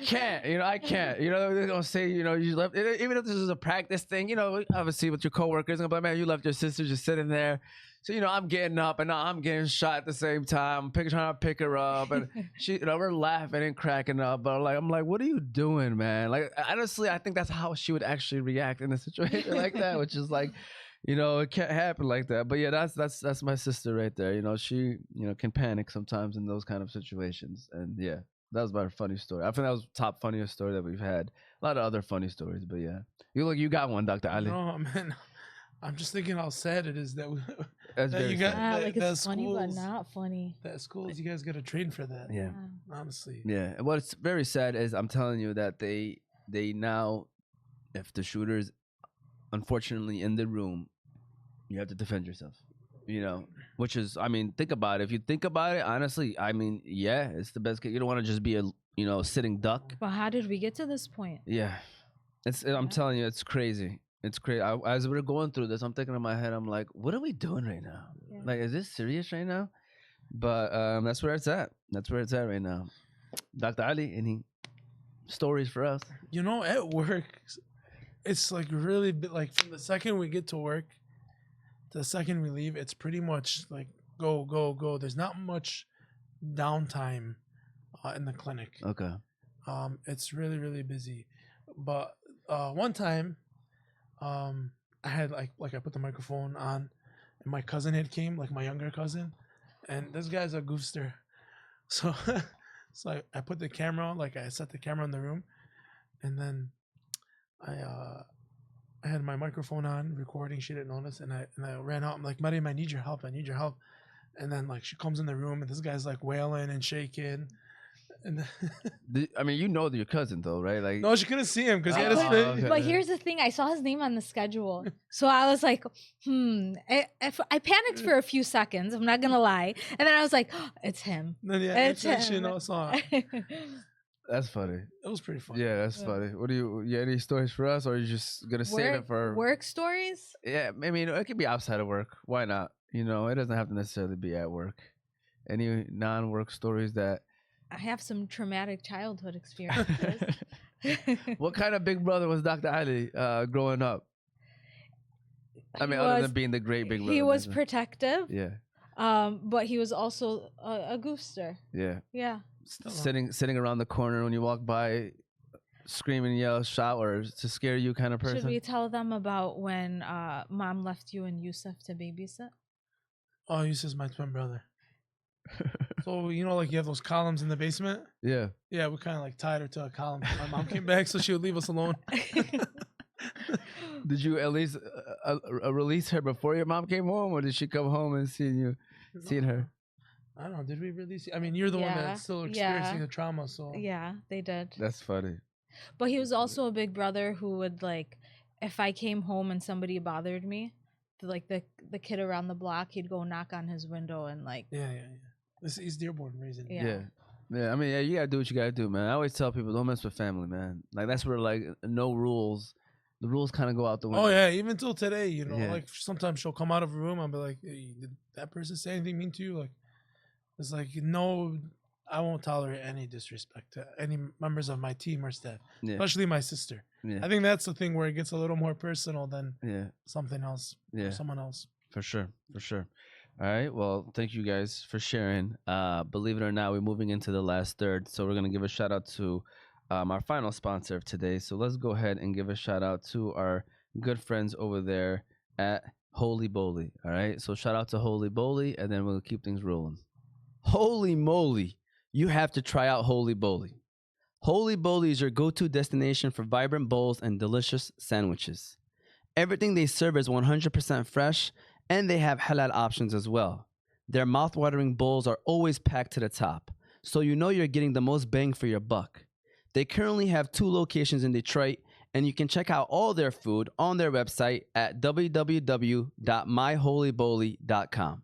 can't, I can't. They're gonna say, you left, even if this is a practice thing, obviously with your coworkers, I'm like, man, you left your sister just sitting there. So, I'm getting up and now I'm getting shot at the same time. I'm trying to pick her up, and she, we're laughing and cracking up. But I'm like, what are you doing, man? Like, honestly, I think that's how she would actually react in a situation like that, which is like, it can't happen like that. But yeah, that's my sister right there. She, can panic sometimes in those kind of situations. And yeah, that was my funny story. I think that was top funniest story that we've had. A lot of other funny stories, but yeah. You got one, Dr. Ali. No, man. I'm just thinking how sad it is that That's that very you got sad. Like, that it's funny, but schools, not funny. that schools, you guys got to train for that. Yeah. Honestly. Yeah. And what's very sad is I'm telling you that they now, if the shooter's unfortunately in the room, you have to defend yourself, which is, think about it. If you think about it, honestly, yeah, it's the best case. You don't want to just be a, sitting duck. But how did we get to this point? Yeah. I'm telling you, it's crazy. It's crazy. As we're going through this, I'm thinking in my head, I'm like, what are we doing right now? Yeah. Like, is this serious right now? But that's where it's at. That's where it's at right now. Dr. Ali, any stories for us? At work, it's like really like from the second we get to work, the second we leave, it's pretty much like go, go, go. There's not much downtime in the clinic. Okay. It's really, really busy. But one time, I had like I put the microphone on, and my cousin had came, like my younger cousin, and this guy's a goofster. So, so I put the camera, like I set the camera in the room, and then I had my microphone on recording. She didn't notice, and I ran out. I'm like, Mariam, I need your help. I need your help. And then like she comes in the room, and this guy's like wailing and shaking. And I mean, you know your cousin though, right? Like, no, she couldn't see him because he had his Oh, face. okay. But here's the thing: I saw his name on the schedule, so I was like, I panicked for a few seconds. I'm not gonna lie, and then I was like, oh, it's him. Then yeah, It's it's you him. know, saw it. that's funny. It was pretty fun. Yeah, that's Yeah. funny. What do you any stories for us, or are you just gonna save it for? Work stories? Yeah, I mean, it could be outside of work. Why not? You know, it doesn't have to necessarily be at work. Any non-work stories that? I have some traumatic childhood experiences. What kind of big brother was Dr. Ali growing up? I mean, other than being the great big brother. he was business. protective, Yeah, but he was also a goofster. yeah. Yeah. Still, Sitting around the corner when you walk by, screaming, yell, shout, or to scare you kind of person. Should we tell them about when mom left you and Yusuf to babysit? oh, Yusuf's my twin brother. So you know, like you have those columns in the basement. Yeah. Yeah, we kind of like tied her to a column. My mom came back, so she would leave us alone. Did you at least release her before your mom came home, or did she come home and seen her? I don't know. Did we release? I mean, you're the one Yeah, that's still yeah. experiencing the trauma. So Yeah, they did. That's funny. But he was also a big brother who would like, if I came home and somebody bothered me, the kid around the block, he'd go knock on his window and like, yeah. This is Dearborn raising. Yeah. Yeah. I mean, yeah, you gotta do what you gotta do, man. I always tell people, don't mess with family, man. Like that's where like no rules. The rules kind of go out the window. Oh yeah, even till today, you know, Yeah. like sometimes she'll come out of a room. I'll be like, hey, "Did that person say anything mean to you?" Like, it's like no, I won't tolerate any disrespect to any members of my team or staff, Yeah. especially my sister. Yeah. I think that's the thing where it gets a little more personal than Yeah. something else, Yeah. or someone else. For sure. All right. Well, thank you guys for sharing. Believe it or not, we're moving into the last third. So we're going to give a shout out to our final sponsor of today. So let's go ahead and give a shout out to our good friends over there at Holy Bowly. All right. So shout out to Holy Bowly, and then we'll keep things rolling. Holy moly. You have to try out Holy Bowly. Holy Bowly is your go-to destination for vibrant bowls and delicious sandwiches. Everything they serve is 100% fresh, and they have halal options as well. Their mouth-watering bowls are always packed to the top, so you know you're getting the most bang for your buck. They currently have 2 locations in Detroit, and you can check out all their food on their website at www.myholybowly.com.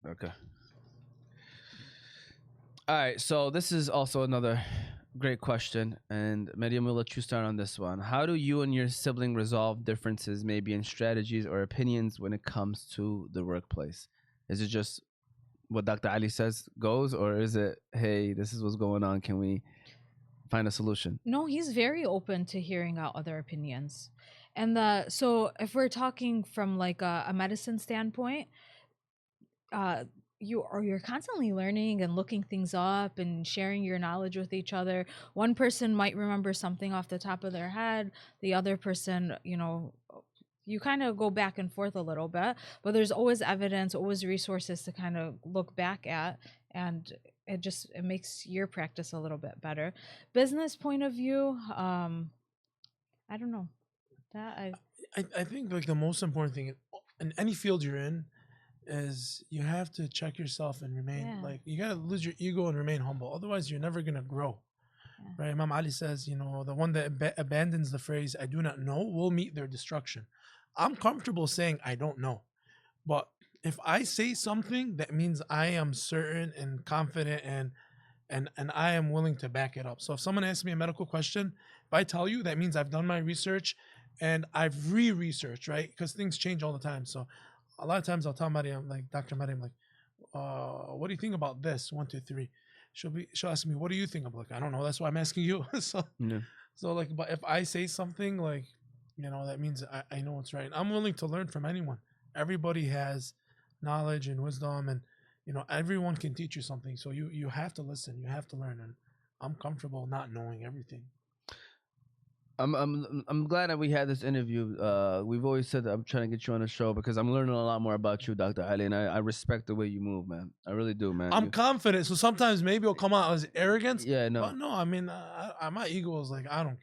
Okay. All right, so this is also another great question, and Mariam, we'll let you start on this one. How do you and your sibling resolve differences, maybe in strategies or opinions when it comes to the workplace? Is it just what Dr. Ali says goes, or is it, hey, this is what's going on, can we find a solution? No, he's very open to hearing out other opinions. And so if we're talking from like a medicine standpoint, you're constantly learning and looking things up and sharing your knowledge with each other. One person might remember something off the top of their head, the other person, you kind of go back and forth a little bit, but there's always evidence, always resources to kind of look back at, and it makes your practice a little bit better. Business point of view, I don't know. I think like the most important thing in any field you're in is you have to check yourself and remain like, you gotta lose your ego and remain humble. Otherwise, you're never gonna grow. Yeah. Right? Imam Ali says, the one that abandons the phrase "I do not know" will meet their destruction. I'm comfortable saying I don't know, but if I say something, that means I am certain and confident and I am willing to back it up. So if someone asks me a medical question, if I tell you, that means I've done my research and I've re-researched, right? Because things change all the time. So a lot of times I'll tell Mariam, like Dr. Mariam, like, what do you think about this? 1, 2, 3. She'll ask me, what do you think? I'm like, I don't know. That's why I'm asking you. So like, but if I say something like, that means I know what's right. I'm willing to learn from anyone. Everybody has knowledge and wisdom, and everyone can teach you something. So you have to listen, you have to learn, and I'm comfortable not knowing everything. I'm glad that we had this interview. We've always said that I'm trying to get you on the show because I'm learning a lot more about you, Dr. Ali, and I respect the way you move, man. I really do, man. I'm confident, so sometimes maybe it'll come out as arrogance. Yeah, no. But no, I mean, my ego is like I don't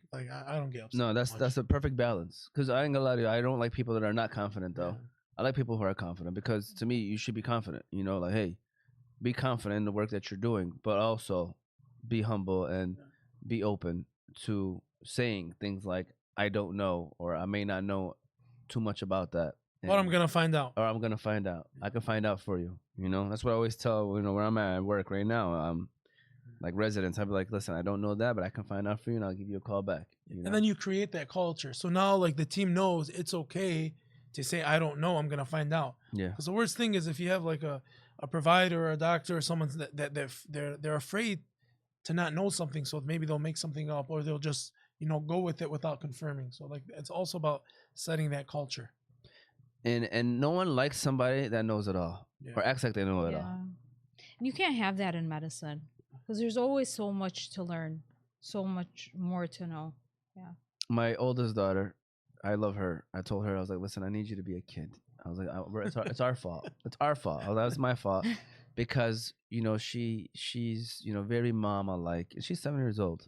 get upset. No, much. that's a perfect balance. Because I ain't gonna lie to you, I don't like people that are not confident though. Yeah. I like people who are confident because to me, you should be confident. Like, hey, be confident in the work that you're doing, but also be humble and be open to saying things like I don't know or I may not know too much about that. But I'm gonna find out. Or I'm gonna find out. I can find out for you. That's what I always tell where I'm at work right now. Like residents, I'd be like, listen, I don't know that, but I can find out for you, and I'll give you a call back. And then you create that culture. So now, like the team knows it's okay to say, I don't know. I'm gonna find out. Yeah. Because the worst thing is if you have like a provider or a doctor or someone that they're afraid to not know something, so maybe they'll make something up or they'll just go with it without confirming. So like it's also about setting that culture. And no one likes somebody that knows it all or acts like they know it all. And you can't have that in medicine because there's always so much to learn, so much more to know. Yeah. My oldest daughter, I love her. I told her, I was like, listen, I need you to be a kid. I was like, it's our fault. It's our fault. That was my fault because she's very mama-like. She's 7 years old.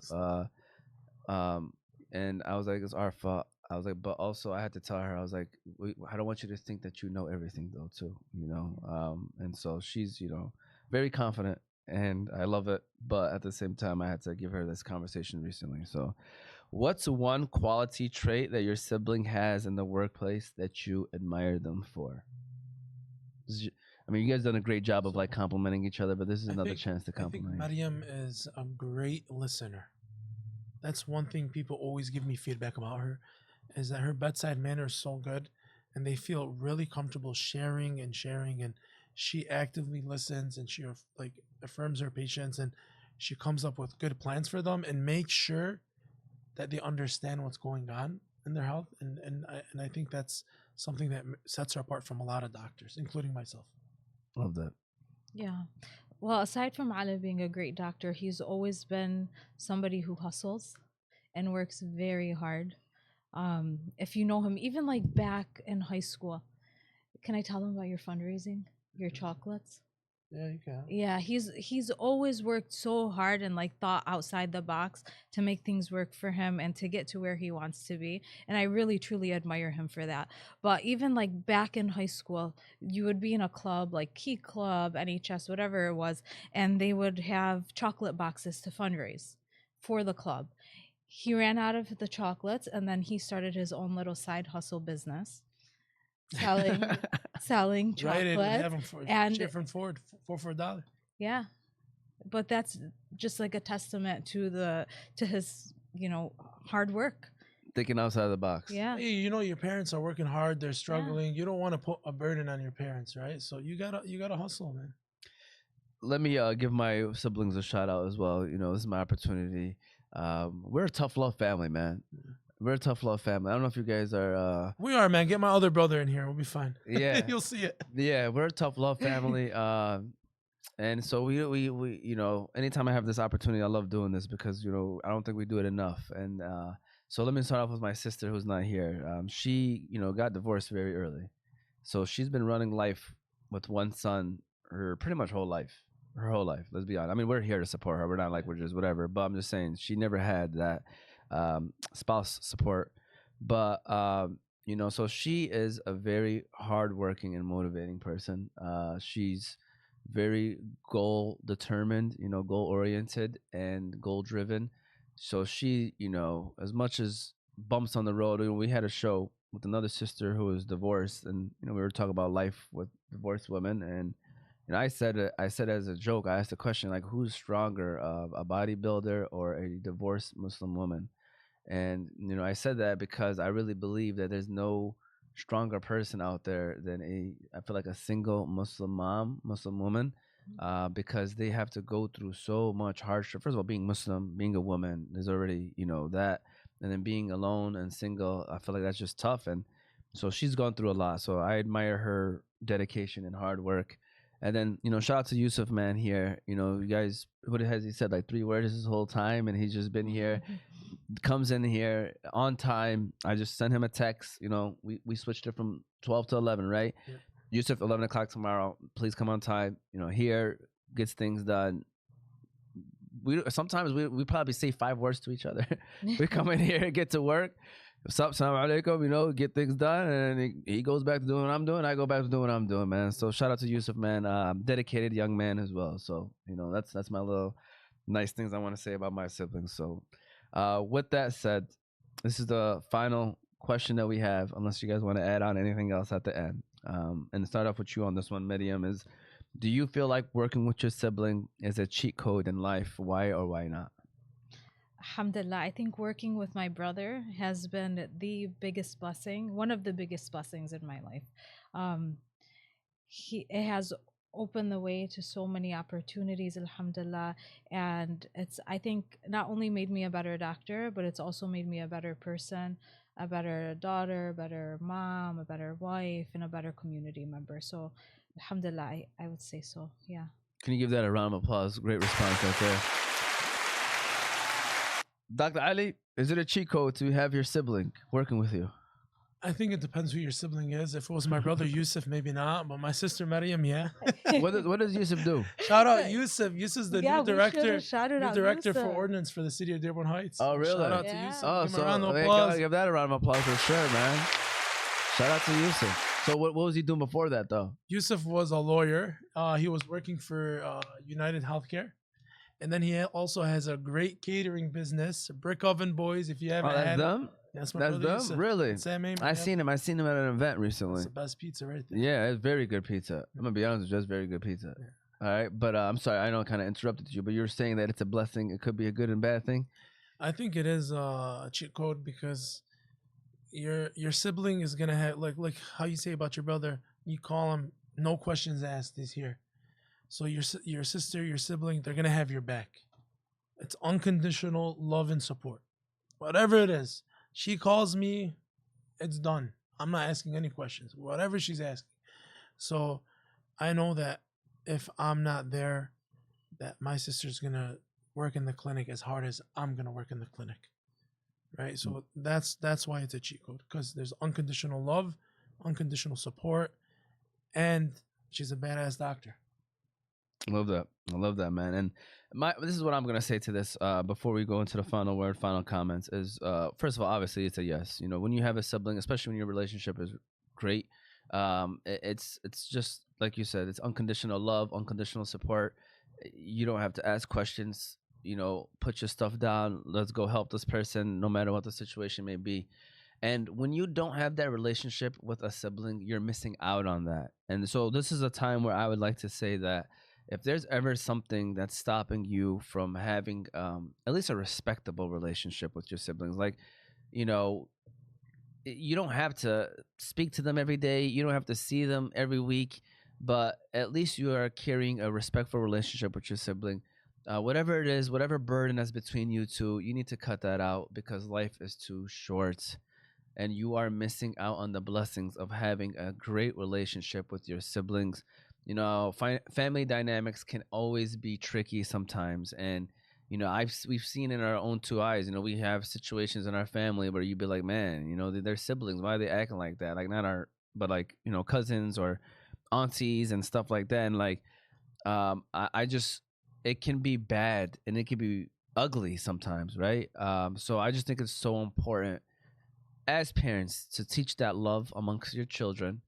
And I was like, it's our fault. I was like, but also I had to tell her, I was like, I don't want you to think that you know everything though, too, and so she's, very confident and I love it. But at the same time, I had to give her this conversation recently. So what's one quality trait that your sibling has in the workplace that you admire them for? I mean, you guys done a great job of like complimenting each other, but this is another chance to compliment. I think Mariam is a great listener. That's one thing people always give me feedback about her, is that her bedside manner is so good and they feel really comfortable sharing, and she actively listens and she like affirms her patients and she comes up with good plans for them and makes sure that they understand what's going on in their health. And I think that's something that sets her apart from a lot of doctors, including myself. Love that. Yeah. Well, aside from Ali being a great doctor, he's always been somebody who hustles and works very hard. If you know him, even like back in high school, can I tell them about your fundraising, your chocolates? Yeah, you can. Yeah, he's always worked so hard and like thought outside the box to make things work for him and to get to where he wants to be. And I really truly admire him for that. But even like back in high school, you would be in a club like Key Club, NHS, whatever it was, and they would have chocolate boxes to fundraise for the club. He ran out of the chocolates and then he started his own little side hustle business selling chocolate. Right, have them and different for $4. Yeah, but that's just like a testament to his hard work. Thinking outside the box. Yeah. Hey, your parents are working hard. They're struggling. Yeah. You don't want to put a burden on your parents, right? So you gotta hustle, man. Let me give my siblings a shout out as well. This is my opportunity. We're a tough love family, man. We're a tough love family. I don't know if you guys are. We are, man. Get my other brother in here. We'll be fine. Yeah, you'll see it. Yeah, we're a tough love family. And so we anytime I have this opportunity, I love doing this because I don't think we do it enough. And so let me start off with my sister who's not here. She got divorced very early, so she's been running life with one son her pretty much whole life. Her whole life. Let's be honest. I mean, we're here to support her. We're not like we're just whatever. But I'm just saying she never had that spouse support. But so she is a very hardworking and motivating person. She's very goal determined, goal oriented and goal driven. So she, as much as bumps on the road, we had a show with another sister who was divorced, and we were talking about life with divorced women, and I said as a joke, I asked the question like, who's stronger, a bodybuilder or a divorced Muslim woman? And I said that because I really believe that there's no stronger person out there than I feel like a single Muslim woman, because they have to go through so much hardship. First of all, being Muslim, being a woman, there's already that, and then being alone and single, I feel like that's just tough. And so she's gone through a lot. So I admire her dedication and hard work. And then, shout out to Yusuf, man, here. You guys, what has he said? Like 3 words this whole time, and he's just been here, comes in here on time. I just sent him a text. We switched it from 12 to 11, right? Yeah. Yusuf, 11 o'clock tomorrow. Please come on time. Here, gets things done. Sometimes we probably say 5 words to each other. We come in here, get to work. What's up, salam alaikum, get things done, and he goes back to doing what I'm doing. I go back to doing what I'm doing, man. So shout out to Yusuf, man. Dedicated young man as well. So that's my little nice things I want to say about my siblings. So with that said, this is the final question that we have, unless you guys want to add on anything else at the end. And to start off with you on this one, Mariam, is, do you feel like working with your sibling is a cheat code in life? Why or why not? Alhamdulillah, I think working with my brother has been the biggest blessing, one of the biggest blessings in my life. It has opened the way to so many opportunities, alhamdulillah, and it's, I think, not only made me a better doctor, but it's also made me a better person, a better daughter, a better mom, a better wife, and a better community member. So alhamdulillah, I would say so. Yeah. Can you give that a round of applause? Great response right there. Dr. Ali, is it a cheat code to have your sibling working with you? I think it depends who your sibling is. If it was my brother Yusuf, maybe not. But my sister Mariam, yeah. What does Yusuf do? Shout out Yusuf. Yusuf's the new director Shouted for ordinance for the city of Dearborn Heights. Oh, really? Shout out to Yeah. Yusuf. Oh, Give him so a round of hey, applause. give that a round of applause for sure, man. Shout out to Yusuf. So what was he doing before that, though? Yusuf was a lawyer. He was working for United Healthcare. And then he also has a great catering business, Brick Oven Boys. If you haven't That's had them? that's my That's brother them? Yusuf. Really? Sam Amen, I seen him. I seen him at an event recently. That's the best pizza right there. Yeah, it's very good pizza. I'm gonna be honest with you, it's very good pizza. Yeah. All right, but I'm sorry, I know I kind of interrupted you, but you were saying that it's a blessing. It could be a good and bad thing. I think it is a cheat code because your sibling is gonna have like how you say about your brother. You call him, no questions asked. He's here. So your sister, your sibling, they're gonna have your back. It's unconditional love and support. Whatever it is, she calls me, it's done. I'm not asking any questions. Whatever she's asking. So I know that if I'm not there, that my sister's gonna work in the clinic as hard as I'm gonna work in the clinic. Right? So that's why it's a cheat code, because there's unconditional love, unconditional support, and she's a badass doctor. I love that, man. And this is what I'm gonna say to this before we go into the final word, final comments. Is first of all, obviously, it's a yes. When you have a sibling, especially when your relationship is great, it's just like you said, it's unconditional love, unconditional support. You don't have to ask questions. Put your stuff down. Let's go help this person, no matter what the situation may be. And when you don't have that relationship with a sibling, you're missing out on that. And so this is a time where I would like to say that if there's ever something that's stopping you from having at least a respectable relationship with your siblings, like, you don't have to speak to them every day. You don't have to see them every week, but at least you are carrying a respectful relationship with your sibling. Whatever it is, whatever burden that's between you two, you need to cut that out because life is too short. And you are missing out on the blessings of having a great relationship with your siblings. Family dynamics can always be tricky sometimes, and we've seen in our own two eyes. We have situations in our family where you'd be like, man, they're siblings. Why are they acting like that? Like not our, but like cousins or aunties and stuff like that. And like, I just, it can be bad and it can be ugly sometimes, right? So I just think it's so important as parents to teach that love amongst your children,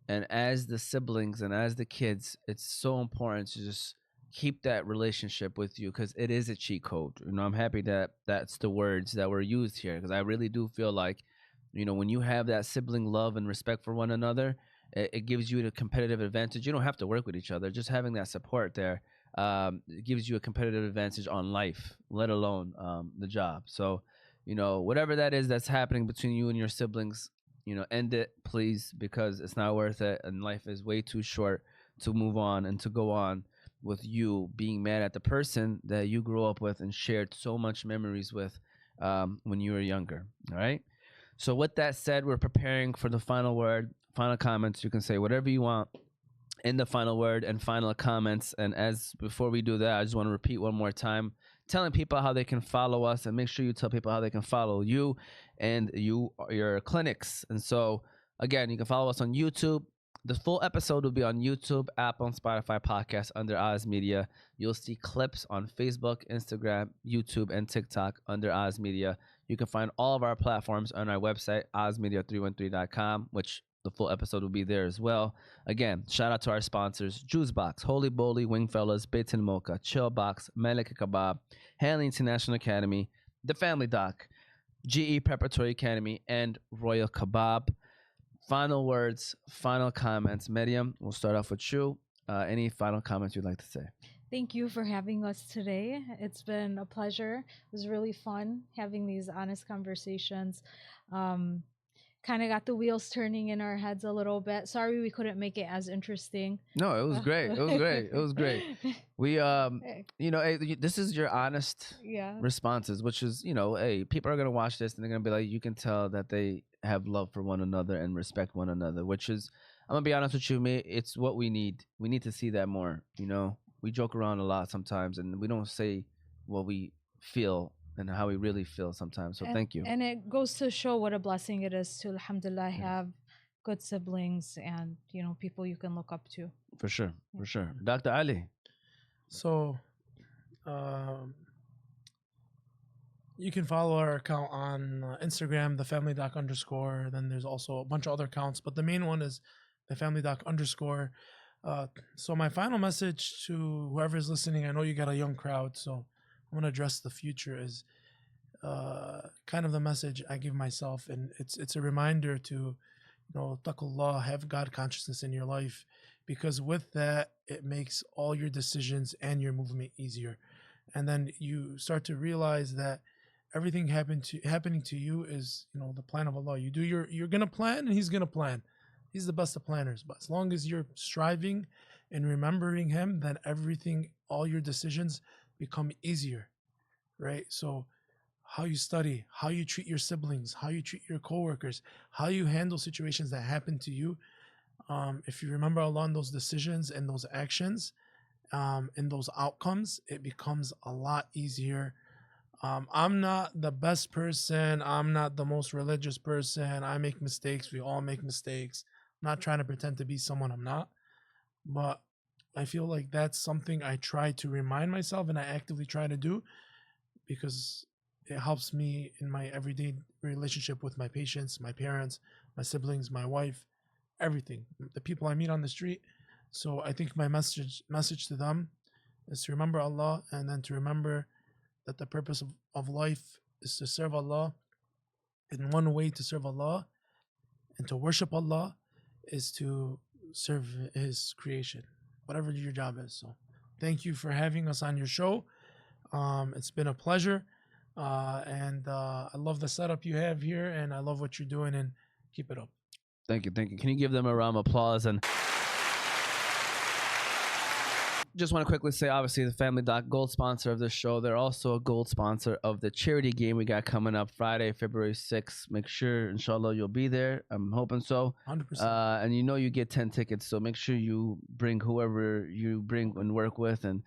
and as the siblings and as the kids, it's so important to just keep that relationship with you, because it is a cheat code. I'm happy that that's the words that were used here, because I really do feel like when you have that sibling love and respect for one another, it gives you a competitive advantage. You don't have to work with each other, just having that support there it gives you a competitive advantage on life, let alone the job. So whatever that is that's happening between you and your siblings, end it, please, because it's not worth it. And life is way too short to move on and to go on with you being mad at the person that you grew up with and shared so much memories with when you were younger. All right. So with that said, we're preparing for the final word, final comments. You can say whatever you want in the final word and final comments. And as before we do that, I just want to repeat one more time, telling people how they can follow us, and make sure you tell people how they can follow you and your clinics. And so again, you can follow us on YouTube. The full episode will be on YouTube, Apple, and Spotify podcast under Oz Media. You'll see clips on Facebook, Instagram, YouTube, and TikTok under Oz Media. You can find all of our platforms on our website, ozmedia313.com, which the full episode will be there as well. Again, shout out to our sponsors: Juice Box, Holy Bowly, Wingfellas, Bates and Mocha, Chill Box, Malika Kebab, Hanley International Academy, The Family Doc, GE Preparatory Academy, and Royal Kebab. Final words, final comments. Mariam, we'll start off with you. Any final comments you'd like to say? Thank you for having us today. It's been a pleasure. It was really fun having these honest conversations. Kind of got the wheels turning in our heads a little bit. Sorry we couldn't make it as interesting. No, it was great. It was great. It was great. We, this is your honest responses, which is, hey, people are going to watch this and they're going to be like, you can tell that they have love for one another and respect one another, which is, I'm going to be honest with you, it's what we need. We need to see that more. We joke around a lot sometimes and we don't say what we feel and how we really feel sometimes. So thank you. And it goes to show what a blessing it is to, alhamdulillah, have good siblings and, people you can look up to. For sure. For sure. Dr. Ali. So, you can follow our account on Instagram, _. Then there's also a bunch of other accounts, but the main one is _. So my final message to whoever's listening, I know you got a young crowd, so I'm going to address the future, is kind of the message I give myself. And it's a reminder to, taqullah, have God consciousness in your life, because with that, it makes all your decisions and your movement easier. And then you start to realize that everything happening to you is, the plan of Allah. You're going to plan and He's going to plan. He's the best of planners. But as long as you're striving and remembering Him, then all your decisions become easier, right? So how you study, how you treat your siblings, how you treat your coworkers, how you handle situations that happen to you. If you remember Allah in those decisions and those actions, and those outcomes, it becomes a lot easier. I'm not the best person. I'm not the most religious person. I make mistakes. We all make mistakes. I'm not trying to pretend to be someone I'm not. But I feel like that's something I try to remind myself and I actively try to do, because it helps me in my everyday relationship with my patients, my parents, my siblings, my wife, everything, the people I meet on the street. So I think my message to them is to remember Allah, and then to remember that the purpose of life is to serve Allah. And one way to serve Allah and to worship Allah is to serve His creation, whatever your job is. So thank you for having us on your show. It's been a pleasure. And I love the setup you have here, and I love what you're doing, and keep it up. Thank you. Can you give them a round of applause? And just want to quickly say, obviously, the Family Doc, gold sponsor of this show. They're also a gold sponsor of the charity game we got coming up Friday, February 6th. Make sure, inshallah, you'll be there. I'm hoping so. 100%. And you get 10 tickets, so make sure you bring whoever you bring and work with. And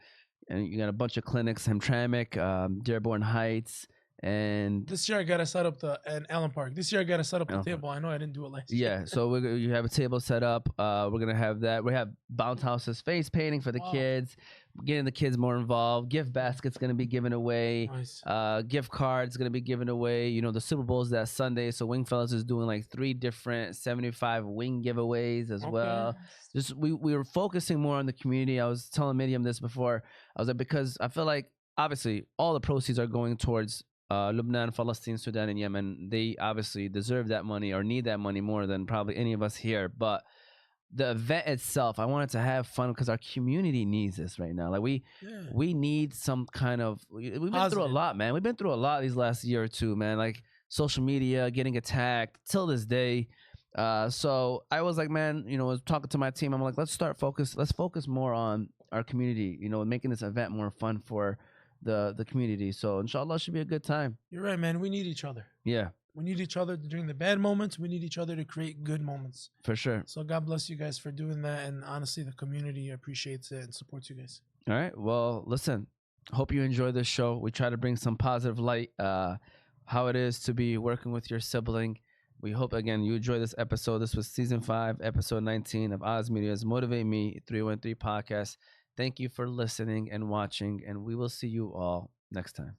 you got a bunch of clinics, Hamtramck, Dearborn Heights. And this year I got to set up in Allen Park. This year I got to set up the table. I know I didn't do it last year. Yeah, so you have a table set up. We're going to have that. We have Bounce House's face painting for the kids, getting the kids more involved. Gift baskets going to be given away. Nice. Gift cards going to be given away. The Super Bowl is that Sunday, so Wingfellas is doing like 3 different 75 wing giveaways as well. Just we were focusing more on the community. I was telling Mariam this before. I was like, because I feel like obviously all the proceeds are going towards Lebanon, Palestine, Sudan, and Yemen. They obviously deserve that money or need that money more than probably any of us here. But the event itself, I wanted to have fun because our community needs this right now. Like we need some kind of. We've been through a lot, man. We've been through a lot these last year or two, man. Like social media, getting attacked till this day. So I was like, man, I was talking to my team. I'm like, let's focus more on our community. Making this event more fun for the community. So inshallah, should be a good time. You're right, man. We need each other. Yeah, We need each other during the bad moments. We need each other to create good moments. for sure. So God bless you guys for doing that. And honestly, the community appreciates it and supports you guys. All right. Well, listen. Hope you enjoy this show. We try to bring some positive light, how it is to be working with your sibling. We hope again you enjoy this episode. This was season 5, episode 19 of Oz Media's Motivate Me 313 podcast. Thank you for listening and watching, and we will see you all next time.